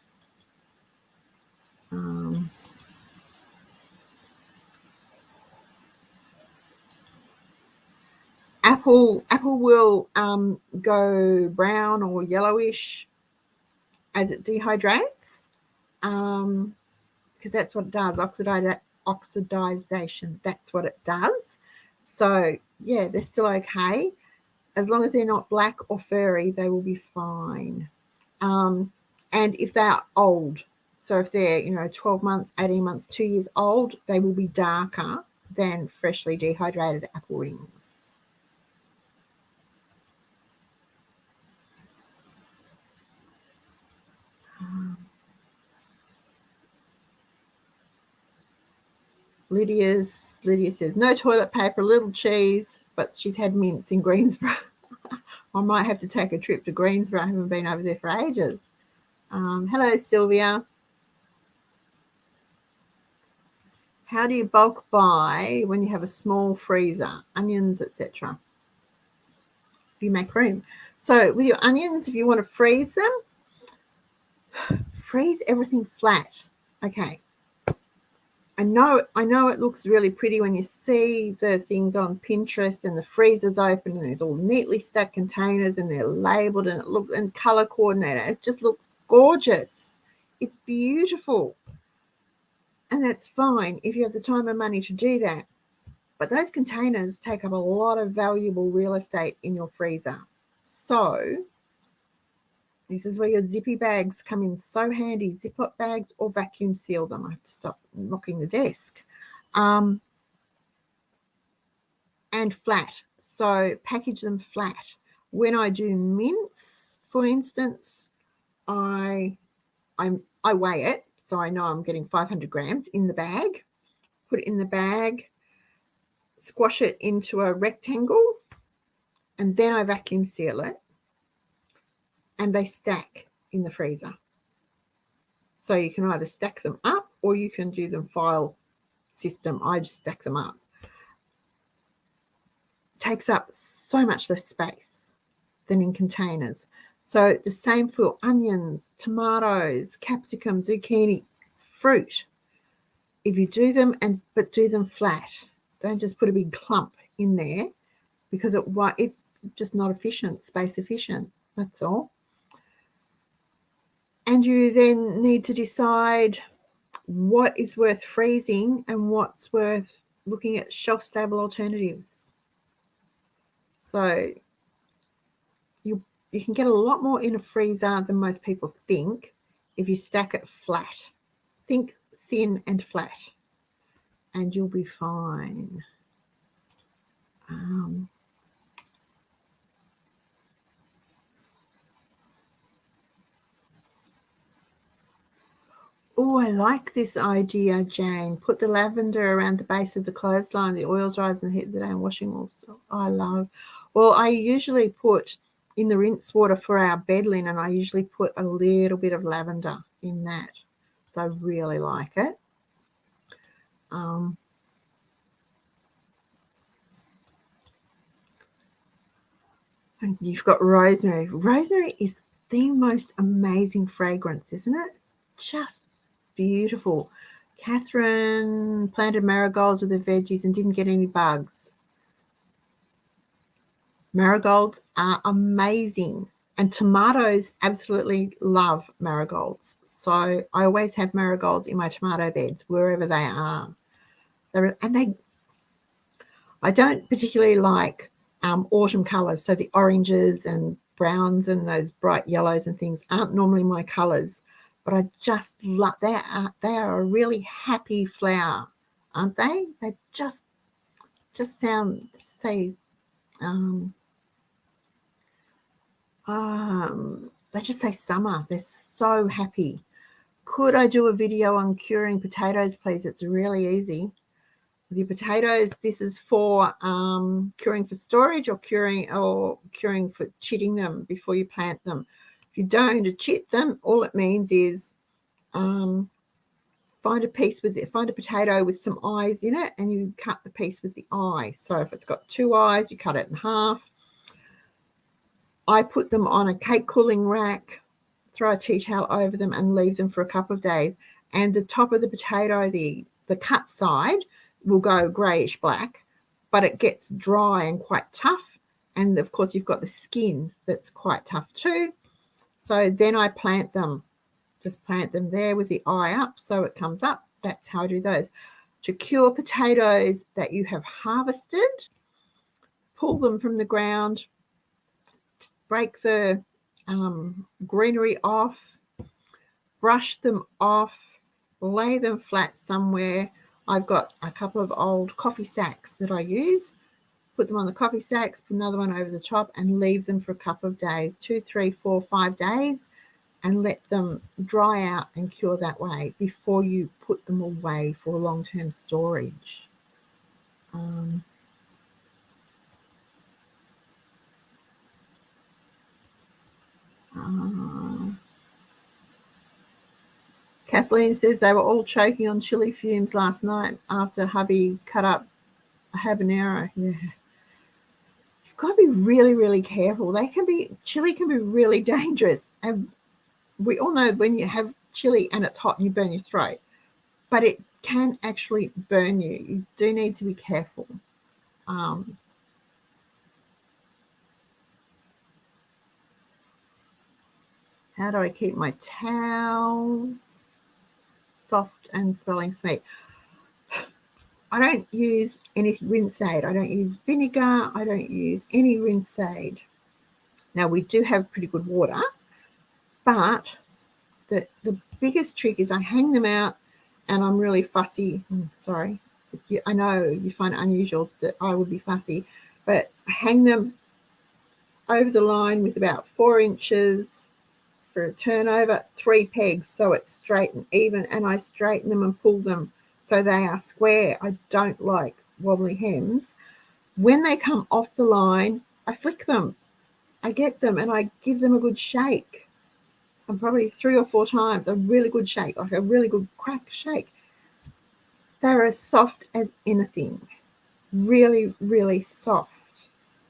Speaker 1: Apple will go brown or yellowish as it dehydrates, because that's what it does. Oxidization. That's what it does. So yeah, they're still okay. As long as they're not black or furry, they will be fine. And if they're old, so if they're 12 months, 18 months, 2 years old, they will be darker than freshly dehydrated apple rings. Lydia says no toilet paper, little cheese, but she's had mints in Greensboro. I might have to take a trip to Greensboro. I haven't been over there for ages. Hello, Sylvia. How do you bulk buy when you have a small freezer, onions, etc.? You make room. So with your onions, if you want to freeze them, freeze everything flat. Okay. I know it looks really pretty when you see the things on Pinterest and the freezer's open and there's all neatly stacked containers and they're labeled and it looks and color coordinated. It just looks gorgeous. It's beautiful. And that's fine if you have the time and money to do that. But those containers take up a lot of valuable real estate in your freezer. So this is where your zippy bags come in so handy. Ziploc bags or vacuum seal them. I have to stop knocking the desk. And flat. So package them flat. When I do mince, for instance, I weigh it. So I know I'm getting 500 grams in the bag. Put it in the bag. Squash it into a rectangle. And then I vacuum seal it. And they stack in the freezer. So you can either stack them up or you can do them file system. I just stack them up. Takes up so much less space than in containers. So the same for onions, tomatoes, capsicum, zucchini, fruit. If you do them but do them flat, don't just put a big clump in there because it's just not efficient, space efficient. That's all. And you then need to decide what is worth freezing and what's worth looking at shelf-stable alternatives. So you can get a lot more in a freezer than most people think if you stack it flat. Think thin and flat, and you'll be fine. Oh, I like this idea, Jane. Put the lavender around the base of the clothesline. The oils rise in the heat of the day and washing also. I love. Well, I usually put in the rinse water for our bed linen, I usually put a little bit of lavender in that. So I really like it. And you've got rosemary. Rosemary is the most amazing fragrance, isn't it? It's just beautiful. Catherine planted marigolds with her veggies and didn't get any bugs. Marigolds are amazing. And tomatoes absolutely love marigolds. So I always have marigolds in my tomato beds, wherever they are. I don't particularly like autumn colours. So the oranges and browns and those bright yellows and things aren't normally my colours. But I just love, they are a really happy flower, aren't they? They just sound, say, they just say summer. They're so happy. Could I do a video on curing potatoes, please? It's really easy. With your potatoes, this is for curing for storage or curing for chitting them before you plant them. If you're going to chit them, all it means is find a potato with some eyes in it, and you cut the piece with the eye. So if it's got 2 eyes, you cut it in half. I put them on a cake cooling rack, throw a tea towel over them, and leave them for a couple of days. And the top of the potato, the cut side, will go greyish black, but it gets dry and quite tough. And of course, you've got the skin that's quite tough too. So then I plant them, just plant them there with the eye up so it comes up. That's how I do those. To cure potatoes that you have harvested, pull them from the ground, break the greenery off, brush them off, lay them flat somewhere. I've got a couple of old coffee sacks that I use. Put them on the coffee sacks, put another one over the top, and leave them for a couple of days, 2, 3, 4, 5 days, and let them dry out and cure that way before you put them away for long-term storage. Kathleen says they were all choking on chili fumes last night after hubby cut up a habanero. Yeah. You've got to be really, really careful. Chili can be really dangerous. And we all know when you have chili and it's hot and you burn your throat, but it can actually burn you. You do need to be careful. How do I keep my towels soft and smelling sweet? I don't use any rinse aid. I don't use vinegar. I don't use any rinse aid. Now, we do have pretty good water, but the biggest trick is I hang them out, and I'm really fussy. Sorry. I know you find it unusual that I would be fussy, but I hang them over the line with about 4 inches for a turnover, 3 pegs so it's straight and even, and I straighten them and pull them so they are square. I don't like wobbly hems. When they come off the line, I flick them. I get them and I give them a good shake. And probably 3 or 4 times, a really good shake, like a really good crack shake. They're as soft as anything. Really, really soft.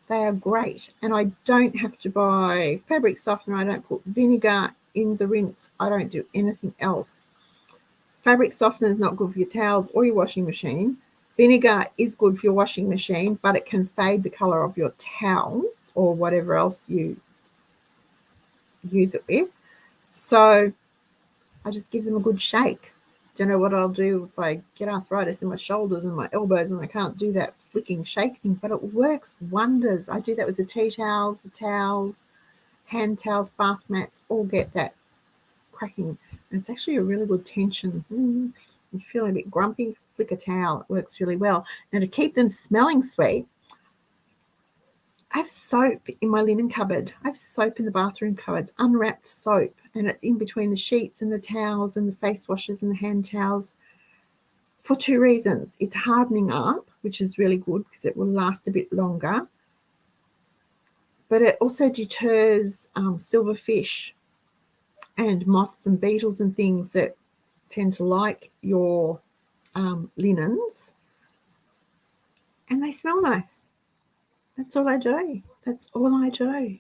Speaker 1: They are great. And I don't have to buy fabric softener. I don't put vinegar in the rinse. I don't do anything else. Fabric softener is not good for your towels or your washing machine. Vinegar is good for your washing machine, but it can fade the color of your towels or whatever else you use it with. So I just give them a good shake. Don't know what I'll do if I get arthritis in my shoulders and my elbows and I can't do that flicking shake thing, but it works wonders. I do that with the tea towels, the towels, hand towels, bath mats, all get that cracking. And it's actually a really good tension. You're feeling a bit grumpy, flick a towel. It works really well. Now, to keep them smelling sweet, I have soap in my linen cupboard. I have soap in the bathroom cupboards, unwrapped soap, and it's in between the sheets and the towels and the face washes and the hand towels for 2 reasons. It's hardening up, which is really good because it will last a bit longer, but it also deters silverfish and moths and beetles and things that tend to like your linens, and they smell nice. That's all I do. That's all I do.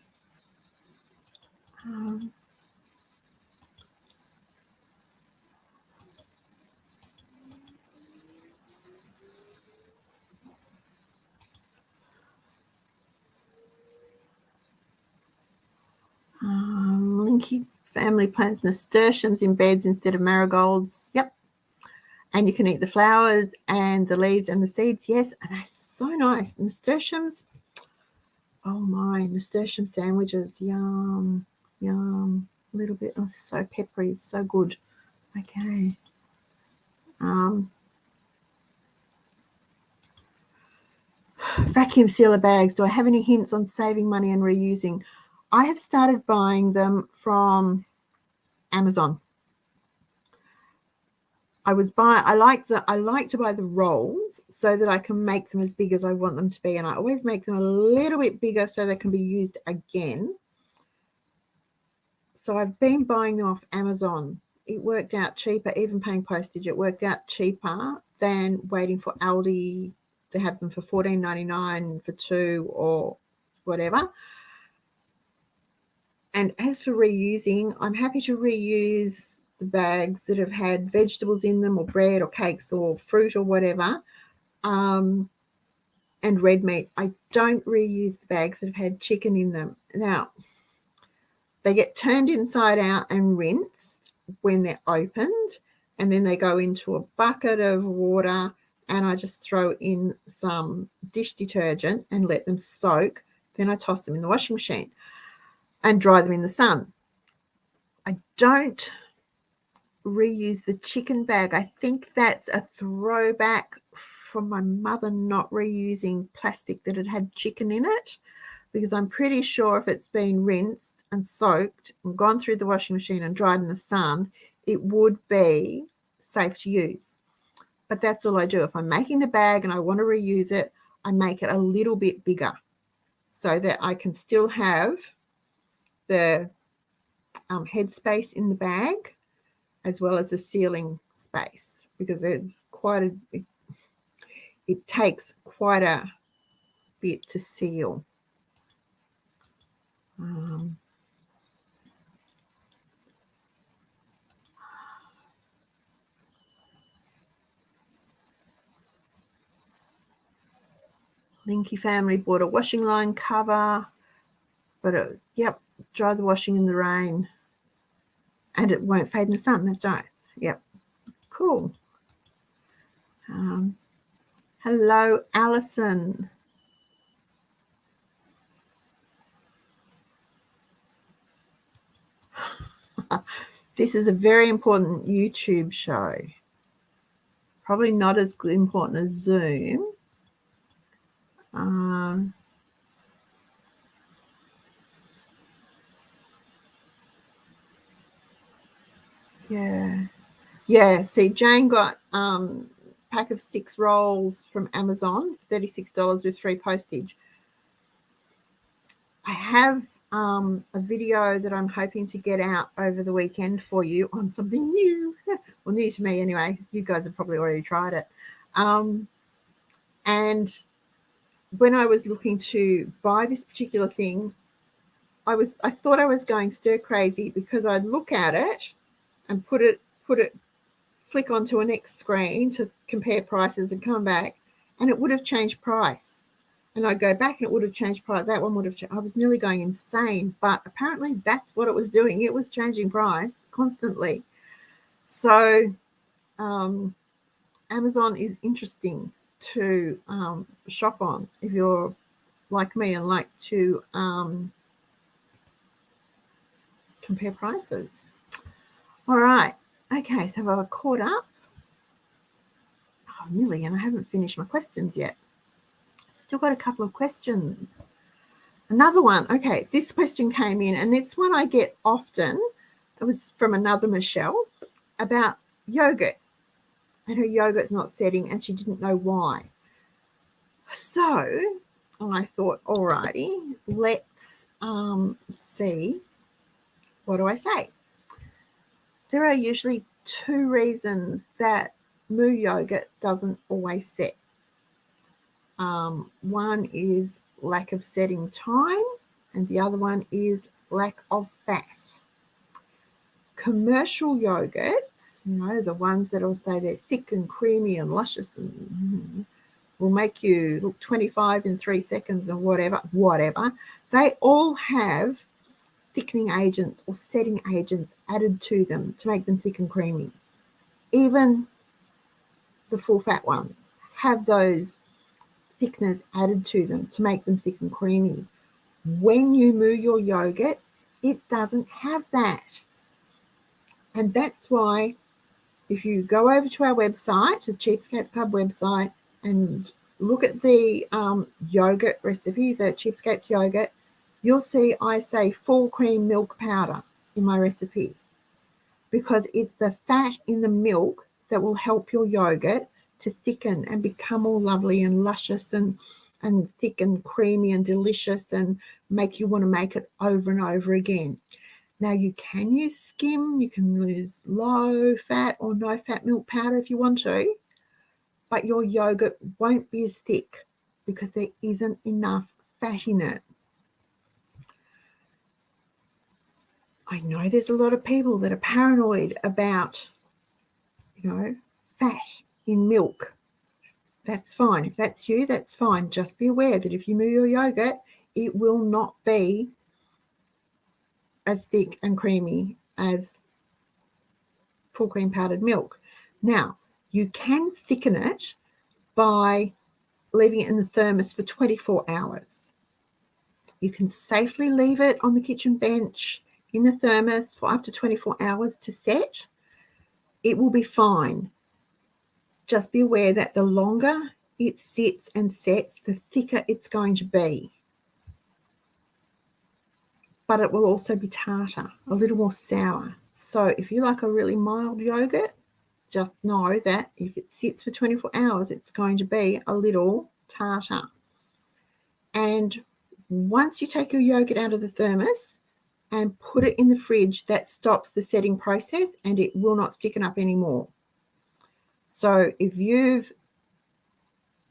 Speaker 1: Linky family plants nasturtiums in beds instead of marigolds. Yep. And you can eat the flowers and the leaves and the seeds. Yes, and they're so nice. Nasturtiums. Oh my, nasturtium sandwiches. Yum, yum. A little bit. Oh, so peppery. So good. Okay. Vacuum sealer bags. Do I have any hints on saving money and reusing? I have started buying them from Amazon. I like to buy the rolls so that I can make them as big as I want them to be, and I always make them a little bit bigger so they can be used again. So I've been buying them off Amazon. It worked out cheaper, even paying postage. It worked out cheaper than waiting for Aldi to have them for $14.99 for 2 or whatever. And as for reusing, I'm happy to reuse the bags that have had vegetables in them or bread or cakes or fruit or whatever. and red meat. I don't reuse the bags that have had chicken in them. Now, they get turned inside out and rinsed when they're opened, and then they go into a bucket of water, and I just throw in some dish detergent and let them soak. Then I toss them in the washing machine and dry them in the sun. I don't reuse the chicken bag. I think that's a throwback from my mother not reusing plastic that had chicken in it, because I'm pretty sure if it's been rinsed and soaked and gone through the washing machine and dried in the sun, it would be safe to use. But that's all I do. If I'm making the bag and I want to reuse it, I make it a little bit bigger so that I can still have the head space in the bag as well as the sealing space, because it takes quite a bit to seal. Linky family bought a washing line cover, but dry the washing in the rain and it won't fade in the sun. That's right. Yep. Cool. Hello, Alison. This is a very important YouTube show. Probably not as important as Zoom. Yeah. See, Jane got pack of 6 rolls from Amazon, $36 with free postage. I have a video that I'm hoping to get out over the weekend for you on something new. Well, new to me anyway. You guys have probably already tried it. And when I was looking to buy this particular thing, I thought I was going stir crazy, because I'd look at it and flick onto a next screen to compare prices and come back, and it would have changed price. And I'd go back and it would have changed price. That one would have changed. I was nearly going insane, but apparently that's what it was doing. It was changing price constantly. So Amazon is interesting to shop on if you're like me and like to compare prices. All right. Okay, so have I caught up? Oh, nearly, and I haven't finished my questions yet. Still got a couple of questions. Another one. Okay, this question came in, and it's one I get often. It was from another Michelle about yogurt, and her yogurt's not setting, and she didn't know why. So I thought, alrighty, let's see. What do I say? There are usually 2 reasons that moo yogurt doesn't always set. One is lack of setting time, and the other one is lack of fat. Commercial yogurts, the ones that will say they're thick and creamy and luscious and will make you look 25 in 3 seconds or whatever, they all have thickening agents or setting agents added to them to make them thick and creamy. Even the full fat ones have those thickeners added to them to make them thick and creamy. When you moo your yogurt, it doesn't have that. And that's why if you go over to our website, the Cheapskates Pub website, and look at the yogurt recipe, the Cheapskates yogurt, you'll see I say full cream milk powder in my recipe, because it's the fat in the milk that will help your yogurt to thicken and become all lovely and luscious and thick and creamy and delicious, and make you want to make it over and over again. Now, you can use skim, you can use low fat or no fat milk powder if you want to, but your yogurt won't be as thick because there isn't enough fat in it. I know there's a lot of people that are paranoid about, fat in milk. That's fine. If that's you, that's fine. Just be aware that if you move your yogurt, it will not be as thick and creamy as full cream powdered milk. Now, you can thicken it by leaving it in the thermos for 24 hours. You can safely leave it on the kitchen bench in the thermos for up to 24 hours to set. It will be fine. Just be aware that the longer it sits and sets, the thicker it's going to be. But it will also be tartar, a little more sour. So if you like a really mild yogurt, just know that if it sits for 24 hours, it's going to be a little tartar. And once you take your yogurt out of the thermos and put it in the fridge, that stops the setting process and it will not thicken up anymore. So if you've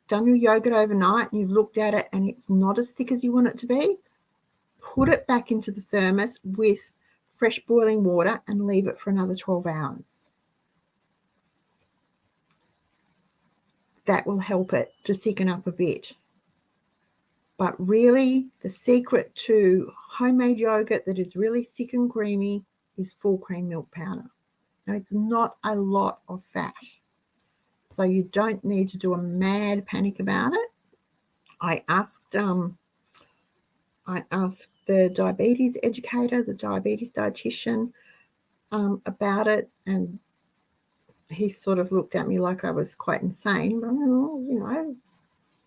Speaker 1: done your yogurt overnight and you've looked at it and it's not as thick as you want it to be, put it back into the thermos with fresh boiling water and leave it for another 12 hours. That will help it to thicken up a bit. But really, the secret to homemade yogurt that is really thick and creamy is full cream milk powder. Now, it's not a lot of fat, so you don't need to do a mad panic about it. I asked the diabetes educator, the diabetes dietitian, about it, and he sort of looked at me like I was quite insane. But,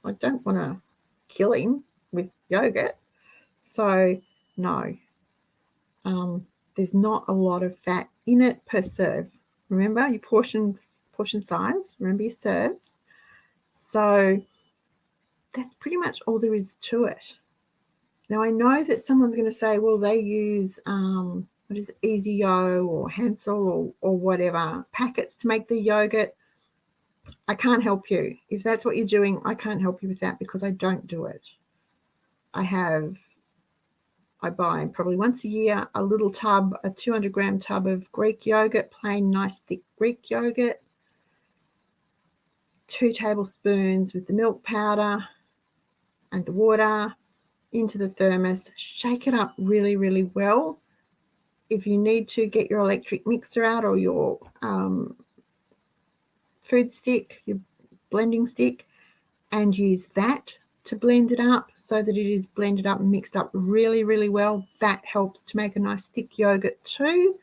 Speaker 1: I don't want to kill him with yogurt. So no, there's not a lot of fat in it per serve. Remember your portion size. Remember your serves. So that's pretty much all there is to it. Now I know that someone's going to say, well, they use what is it, Easy Yo or Hansel or whatever packets to make the yogurt. I can't help you. If that's what you're doing, I can't help you with that because I don't do it. I buy probably once a year a little tub, a 200-gram tub of Greek yogurt, plain nice thick Greek yogurt, 2 tablespoons with the milk powder and the water into the thermos. Shake it up really, really well. If you need to, get your electric mixer out or your food stick, your blending stick, and use that to blend it up so that it is blended up and mixed up really, really well. That helps to make a nice thick yogurt too.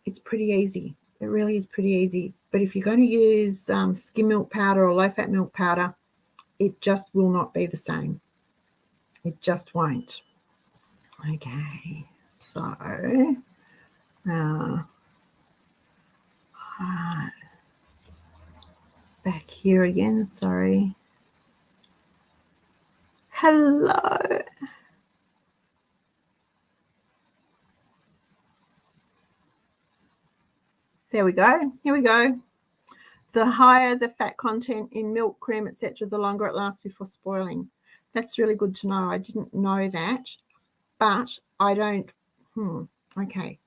Speaker 1: It's pretty easy. It really is pretty easy. But if you're going to use skim milk powder or low-fat milk powder, it just will not be the same. It just won't. Okay, so back here again, sorry. Hello. There we go. Here we go. The higher the fat content in milk, cream, etc., the longer it lasts before spoiling. That's really good to know. I didn't know that, but I don't. Okay.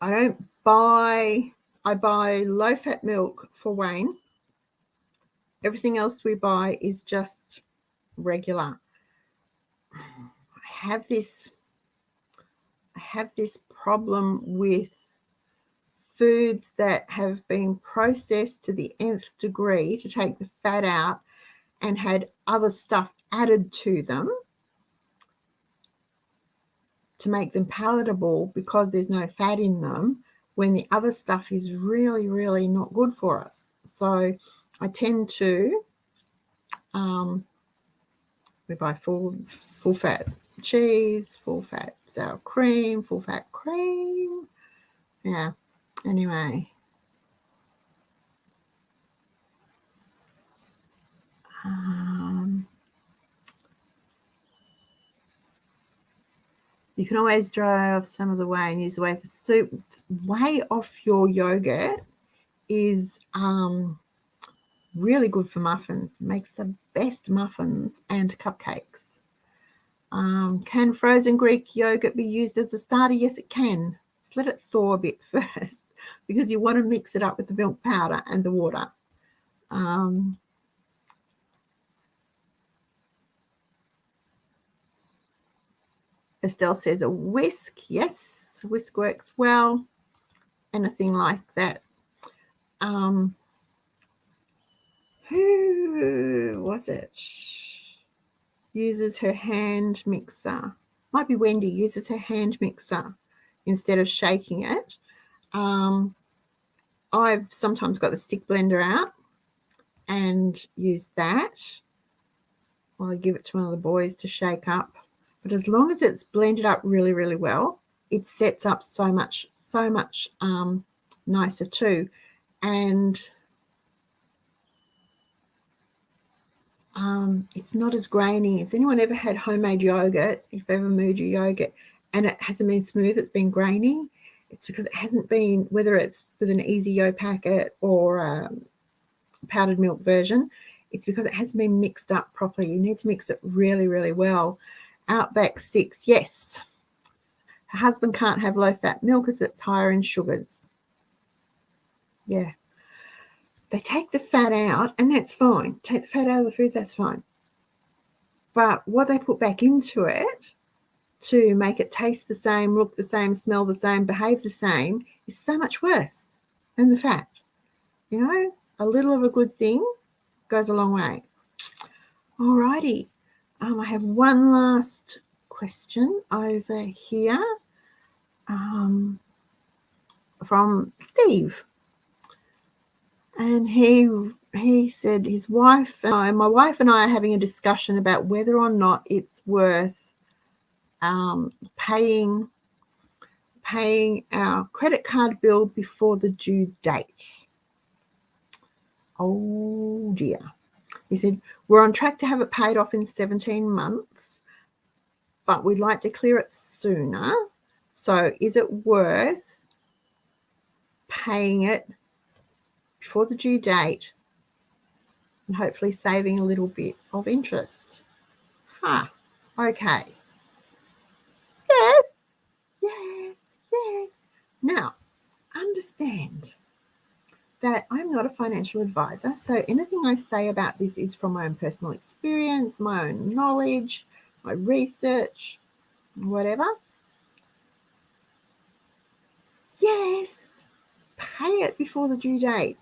Speaker 1: I buy low-fat milk for Wayne. Everything else we buy is just regular. I have this problem with foods that have been processed to the nth degree to take the fat out and had other stuff added to them to make them palatable because there's no fat in them, when the other stuff is really, really not good for us. So I tend to we buy full fat cheese, full fat sour cream, full fat cream. Yeah. Anyway. You can always dry off some of the whey and use the whey for soup. Whey off your yogurt is really good for muffins. It makes the best muffins and cupcakes. Can frozen Greek yogurt be used as a starter? Yes, it can. Just let it thaw a bit first. because you want to mix it up with the milk powder and the water. Estelle says a whisk. Yes, whisk works well. Anything like that. Who was it? Uses her hand mixer. Might be Wendy, uses her hand mixer instead of shaking it. I've sometimes got the stick blender out and use that. Or I give it to one of the boys to shake up. But as long as it's blended up really, really well, it sets up so much nicer too. And it's not as grainy. Has anyone ever had homemade yogurt? If you've ever moved your yogurt and it hasn't been smooth, it's been grainy. It's because it hasn't been, whether it's with an easy yo packet or a powdered milk version, it's because it hasn't been mixed up properly. You need to mix it really, really well. Outback 6, yes. Her husband can't have low-fat milk as it's higher in sugars. Yeah. They take the fat out, and that's fine. Take the fat out of the food, that's fine. But what they put back into it to make it taste the same, look the same, smell the same, behave the same is so much worse than the fat. You know, a little of a good thing goes a long way. All righty. I have one last question over here from Steve. And he said his wife and my wife and I are having a discussion about whether or not it's worth paying our credit card bill before the due date. Oh dear. He said, we're on track to have it paid off in 17 months, but we'd like to clear it sooner. So is it worth paying it before the due date and hopefully saving a little bit of interest? Okay. Yes. Now, understand that I'm not a financial advisor, so anything I say about this is from my own personal experience, my own knowledge, my research, whatever. Yes, pay it before the due date.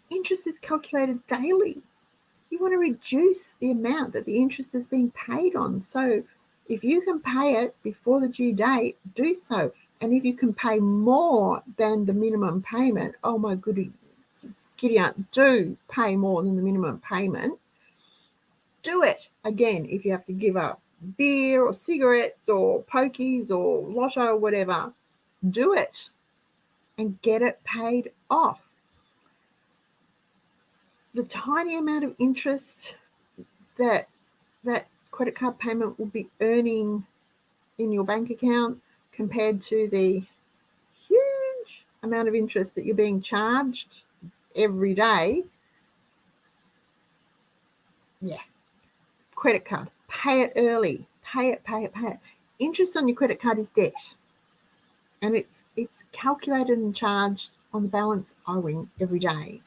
Speaker 1: Interest is calculated daily. You want to reduce the amount that the interest is being paid on. So if you can pay it before the due date, do so. And if you can pay more than the minimum payment, oh my goody, giddy aunt, do pay more than the minimum payment. Do it. Again, if you have to give up beer or cigarettes or pokies or lotto or whatever, do it and get it paid off. The tiny amount of interest that credit card payment will be earning in your bank account compared to the huge amount of interest that you're being charged every day. Yeah. Credit card, pay it early. Pay it. Interest on your credit card is debt. And it's calculated and charged on the balance owing every day.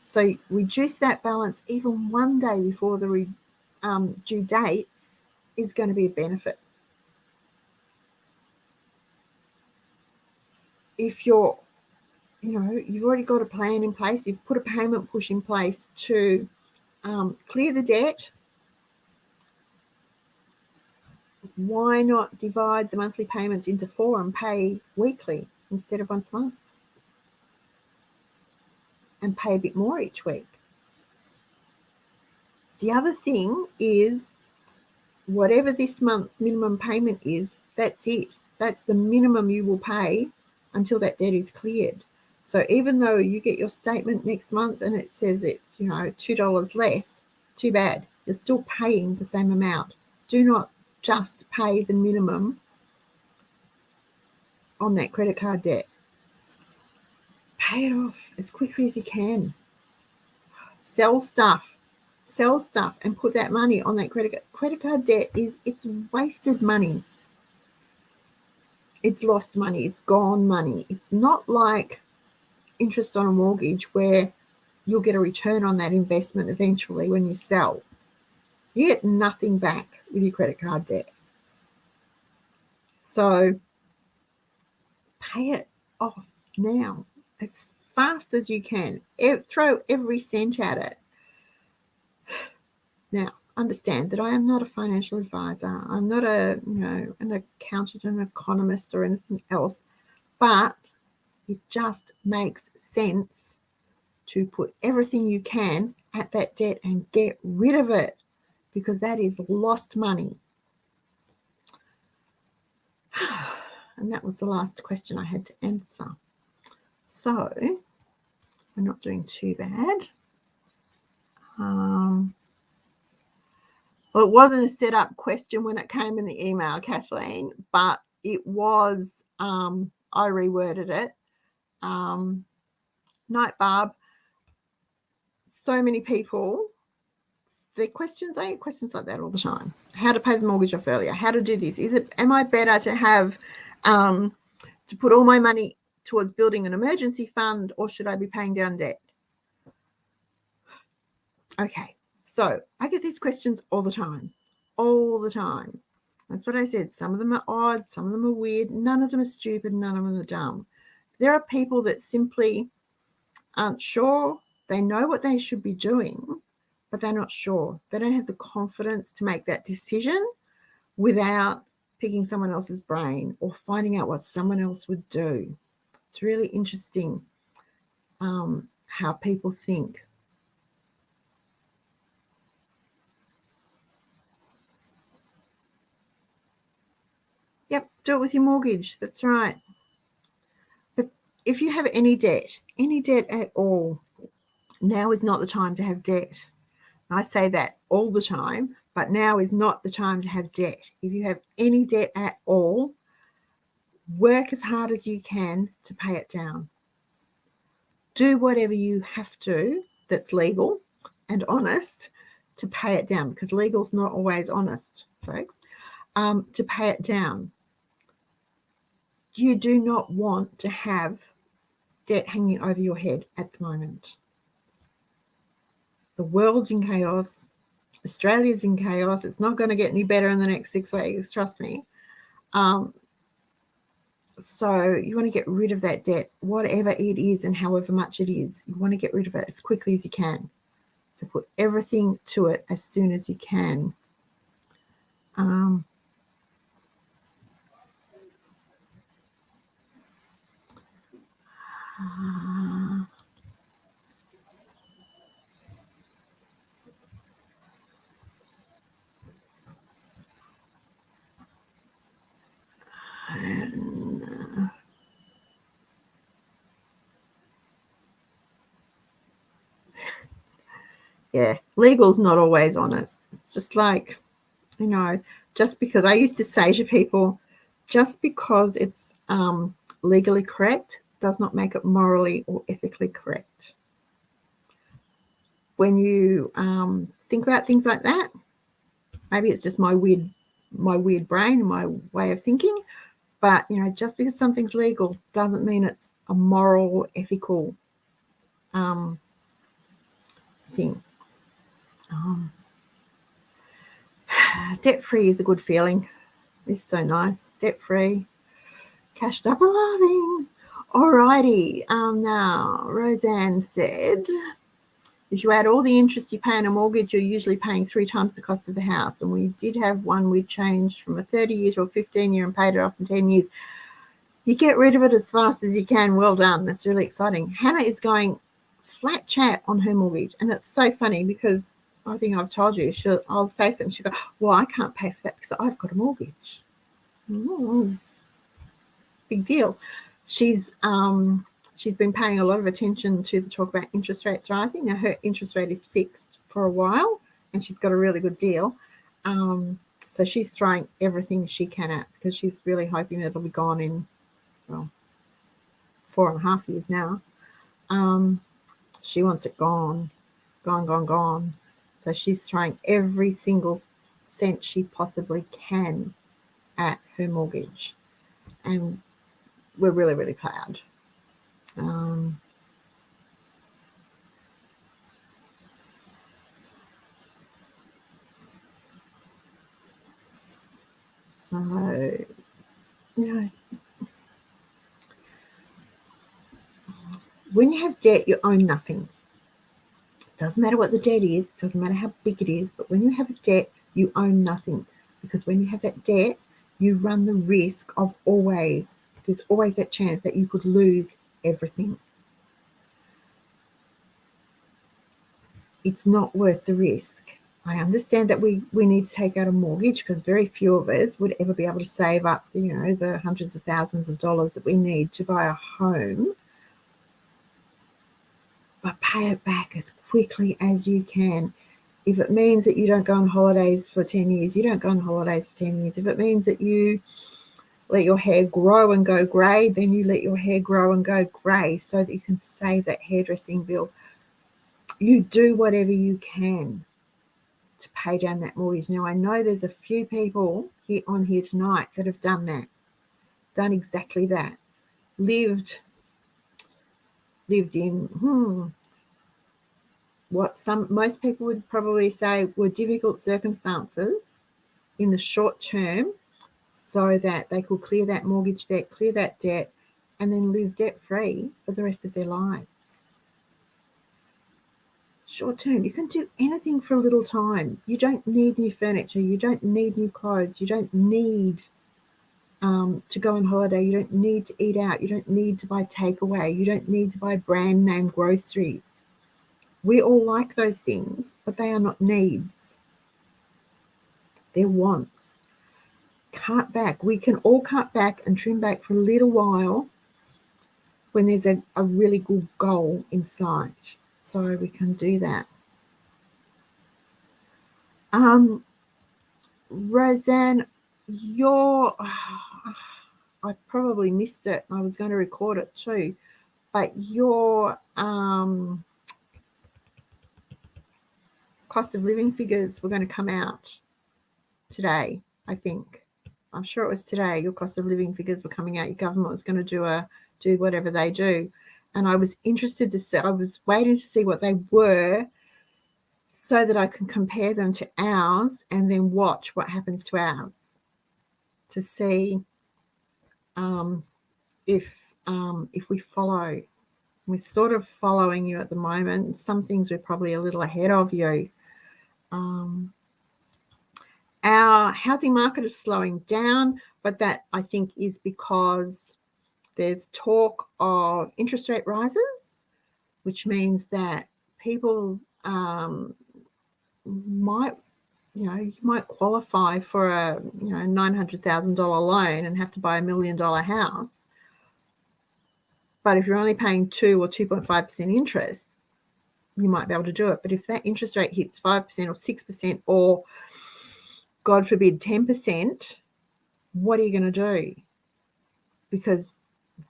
Speaker 1: So reduce that balance even one day before the due date is going to be a benefit. If you've already got a plan in place, you've put a payment push in place to clear the debt, why not divide the monthly payments into 4 and pay weekly instead of once a month? And pay a bit more each week. The other thing is, whatever this month's minimum payment is, that's it. That's the minimum you will pay until that debt is cleared. So even though you get your statement next month and it says it's, $2 less, too bad. You're still paying the same amount. Do not just pay the minimum on that credit card debt. Pay it off as quickly as you can. Sell stuff and put that money on that credit card. Credit card debt it's wasted money. It's lost money. It's gone money. It's not like interest on a mortgage where you'll get a return on that investment eventually when you sell. You get nothing back with your credit card debt. So pay it off now as fast as you can. Throw every cent at it. Now, understand that I am not a financial advisor. I'm not an accountant, an economist, or anything else, but it just makes sense to put everything you can at that debt and get rid of it, because that is lost money. And that was the last question I had to answer. So we're not doing too bad. Well, it wasn't a set-up question when it came in the email, Kathleen, but it was, I reworded it. Night, Barb. So many people, I get questions like that all the time. How to pay the mortgage off earlier, how to do this. Am I better to have, to put all my money towards building an emergency fund, or should I be paying down debt? Okay, so I get these questions all the time. That's what I said. Some of them are odd, some of them are weird. None of them are stupid, none of them are dumb. There are people that simply aren't sure. They know what they should be doing, but they're not sure. They don't have the confidence to make that decision without picking someone else's brain or finding out what someone else would do. It's really interesting how people think. Yep, do it with your mortgage. That's right. But if you have any debt at all, now is not the time to have debt. I say that all the time, but now is not the time to have debt. If you have any debt at all, work as hard as you can to pay it down. Do whatever you have to that's legal and honest to pay it down, because legal's not always honest, folks, to pay it down. You do not want to have debt hanging over your head at the moment. The world's in chaos. Australia's in chaos. It's not going to get any better in the next 6 weeks, trust me. So you want to get rid of that debt, whatever it is and however much it is. You want to get rid of it as quickly as you can. So put everything to it as soon as you can. Yeah, legal's not always honest. It's just like, just because I used to say to people, just because it's legally correct does not make it morally or ethically correct. When you think about things like that, maybe it's just my weird brain, my way of thinking, but just because something's legal doesn't mean it's a moral or ethical thing. Debt-free is a good feeling. It's so nice. Debt-free, cashed up and loving. Alrighty. Now, Roseanne said, if you add all the interest you pay on a mortgage, you're usually paying 3 times the cost of the house. And we did have one we changed from a 30-year to a 15-year and paid it off in 10 years. You get rid of it as fast as you can. Well done. That's really exciting. Hannah is going flat chat on her mortgage. And it's so funny because I think I've told you, I'll say something. She'll go, well, I can't pay for that because I've got a mortgage. Big deal. She's been paying a lot of attention to the talk about interest rates rising. Now her interest rate is fixed for a while and she's got a really good deal. So she's throwing everything she can at, because she's really hoping that it'll be gone in, 4.5 years now. She wants it gone. So she's throwing every single cent she possibly can at her mortgage. And we're really, really proud. So, you know, when you have debt, you own nothing. Doesn't matter what the debt is, doesn't matter how big it is, but when you have a debt, you own nothing. Because when you have that debt, you run the risk of there's always that chance that you could lose everything. It's not worth the risk. I understand that we need to take out a mortgage because very few of us would ever be able to save up, the hundreds of thousands of dollars that we need to buy a home. But pay it back as quickly as you can. If it means that you don't go on holidays for 10 years, you don't go on holidays for 10 years. If it means that you let your hair grow and go grey, then you let your hair grow and go grey so that you can save that hairdressing bill. You do whatever you can to pay down that mortgage. Now, I know there's a few people on here tonight that have done that, done exactly that, lived in what most people would probably say were difficult circumstances in the short term so that they could clear that mortgage debt, clear that debt, and then live debt-free for the rest of their lives. Short term, you can do anything for a little time. You don't need new furniture. You don't need new clothes. You don't need to go on holiday. You don't need to eat out. You don't need to buy takeaway. You don't need to buy brand name groceries. We all like those things, but they are not needs. They're wants. Cut back. We can all cut back and trim back for a little while when there's a really good goal in sight. So we can do that. Roseanne, I probably missed it. I was going to record it too, but your cost of living figures were going to come out today, I think. I'm sure it was today. Your cost of living figures were coming out. Your government was going to do whatever they do. And I was interested to see, I was waiting to see what they were so that I can compare them to ours and then watch what happens to ours to see if we follow. We're sort of following you at the moment. Some things we're probably a little ahead of you. Our housing market is slowing down, but that I think is because there's talk of interest rate rises, which means that people might, you might qualify for a $900,000 loan and have to buy $1 million house. But if you're only paying 2 or 2.5% interest, you might be able to do it. But if that interest rate hits 5% or 6% or, God forbid, 10%, what are you going to do? Because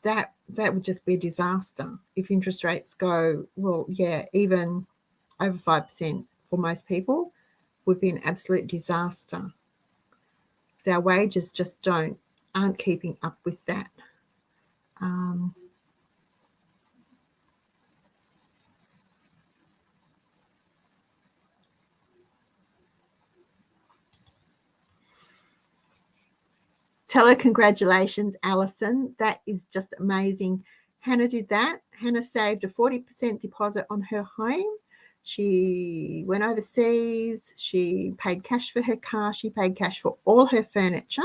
Speaker 1: that would just be a disaster if interest rates go, well, yeah, even over 5% for most people would be an absolute disaster. Because our wages just aren't keeping up with that. Tell her congratulations, Alison. That is just amazing. Hannah did that. Hannah saved a 40% deposit on her home. She went overseas. She paid cash for her car. She paid cash for all her furniture.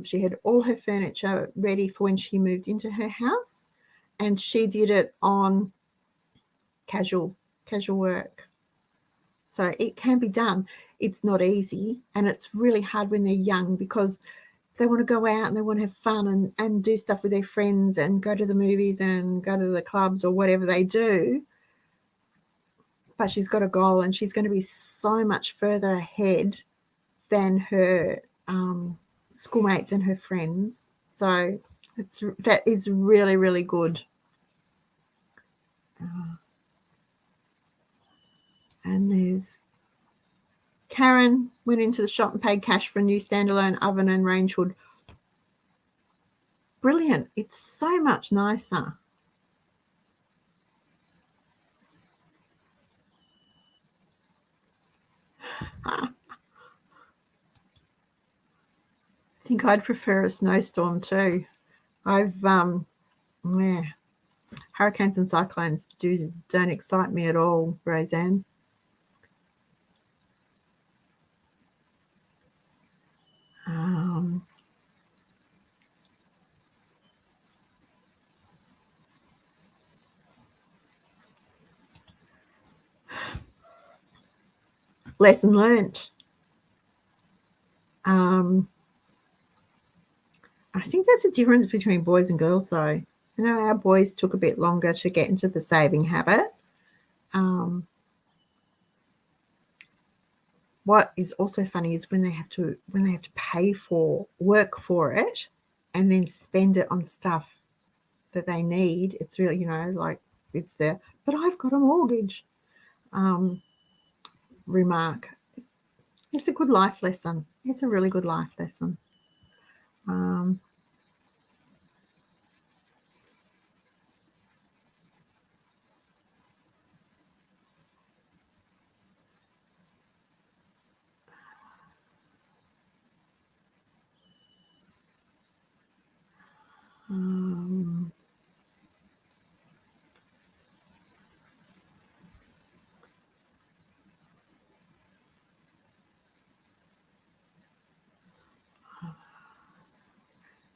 Speaker 1: She had all her furniture ready for when she moved into her house. And she did it on casual work. So it can be done. It's not easy, and it's really hard when they're young because they want to go out and they want to have fun and do stuff with their friends and go to the movies and go to the clubs or whatever they do. But she's got a goal and she's going to be so much further ahead than her schoolmates and her friends. So that is really, really good. And there's Karen went into the shop and paid cash for a new standalone oven and range hood. Brilliant. It's so much nicer. think I'd prefer a snowstorm too. Yeah, hurricanes and cyclones don't excite me at all, Roseanne. Lesson learnt. I think there's a difference between boys and girls, though. You know, our boys took a bit longer to get into the saving habit. What is also funny is when they have to pay for work for it and then spend it on stuff that they need. It's really, you know, like it's there, but I've got a mortgage. Remark. It's a good life lesson. It's a really good life lesson.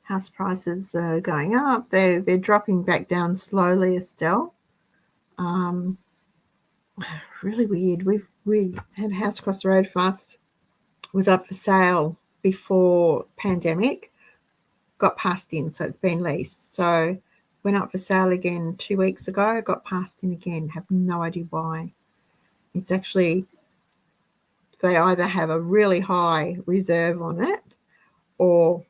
Speaker 1: House prices are going up. They're dropping back down slowly, Estelle. Really weird. We had a house across the road from us, was up for sale before pandemic, got passed in, so it's been leased. So went up for sale again 2 weeks ago, got passed in again. Have no idea why. It's actually, they either have a really high reserve on it or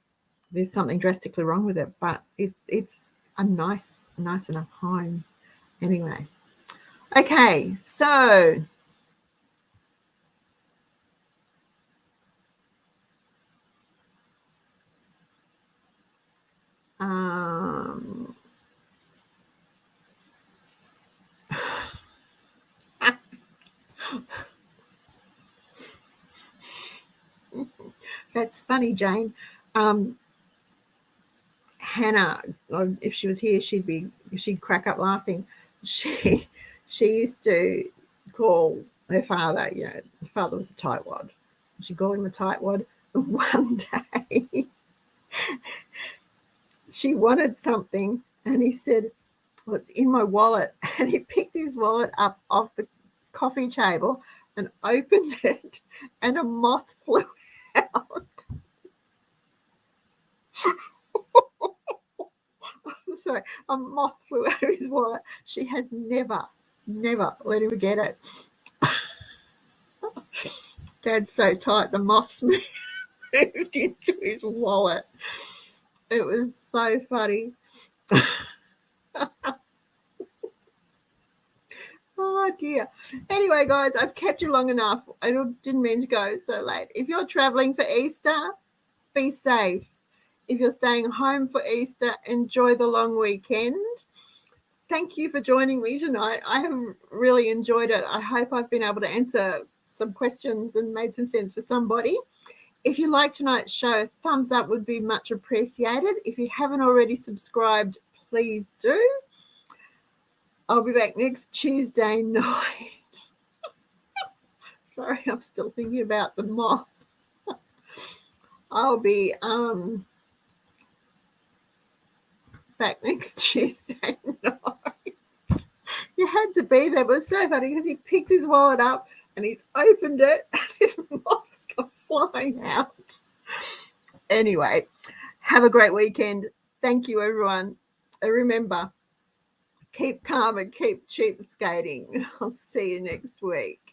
Speaker 1: there's something drastically wrong with it, but it's a nice enough home. Anyway, okay, so that's funny, Jane. Hannah, if she was here, she'd crack up laughing. She used to call her father, you know, her father was a tightwad. She'd call him a tightwad. One day she wanted something and he said, well, it's in my wallet. And he picked his wallet up off the coffee table and opened it and a moth flew out. Sorry, a moth flew out of his wallet. She has never let him get it. Dad's so tight, the moths moved into his wallet. It was so funny. Oh dear. Anyway, guys, I've kept you long enough. I didn't mean to go so late. If you're traveling for Easter, be safe. If you're staying home for Easter, enjoy the long weekend. Thank you for joining me tonight. I have really enjoyed it. I hope I've been able to answer some questions and made some sense for somebody. If you like tonight's show, thumbs up would be much appreciated. If you haven't already subscribed, please do. I'll be back next Tuesday night. Sorry, I'm still thinking about the moth. I'll be back next Tuesday night. You had to be there. It was so funny because he picked his wallet up and he's opened it and his moth's gone flying out. Anyway, have a great weekend. Thank you, everyone. And remember, keep calm and keep cheapskating. I'll see you next week.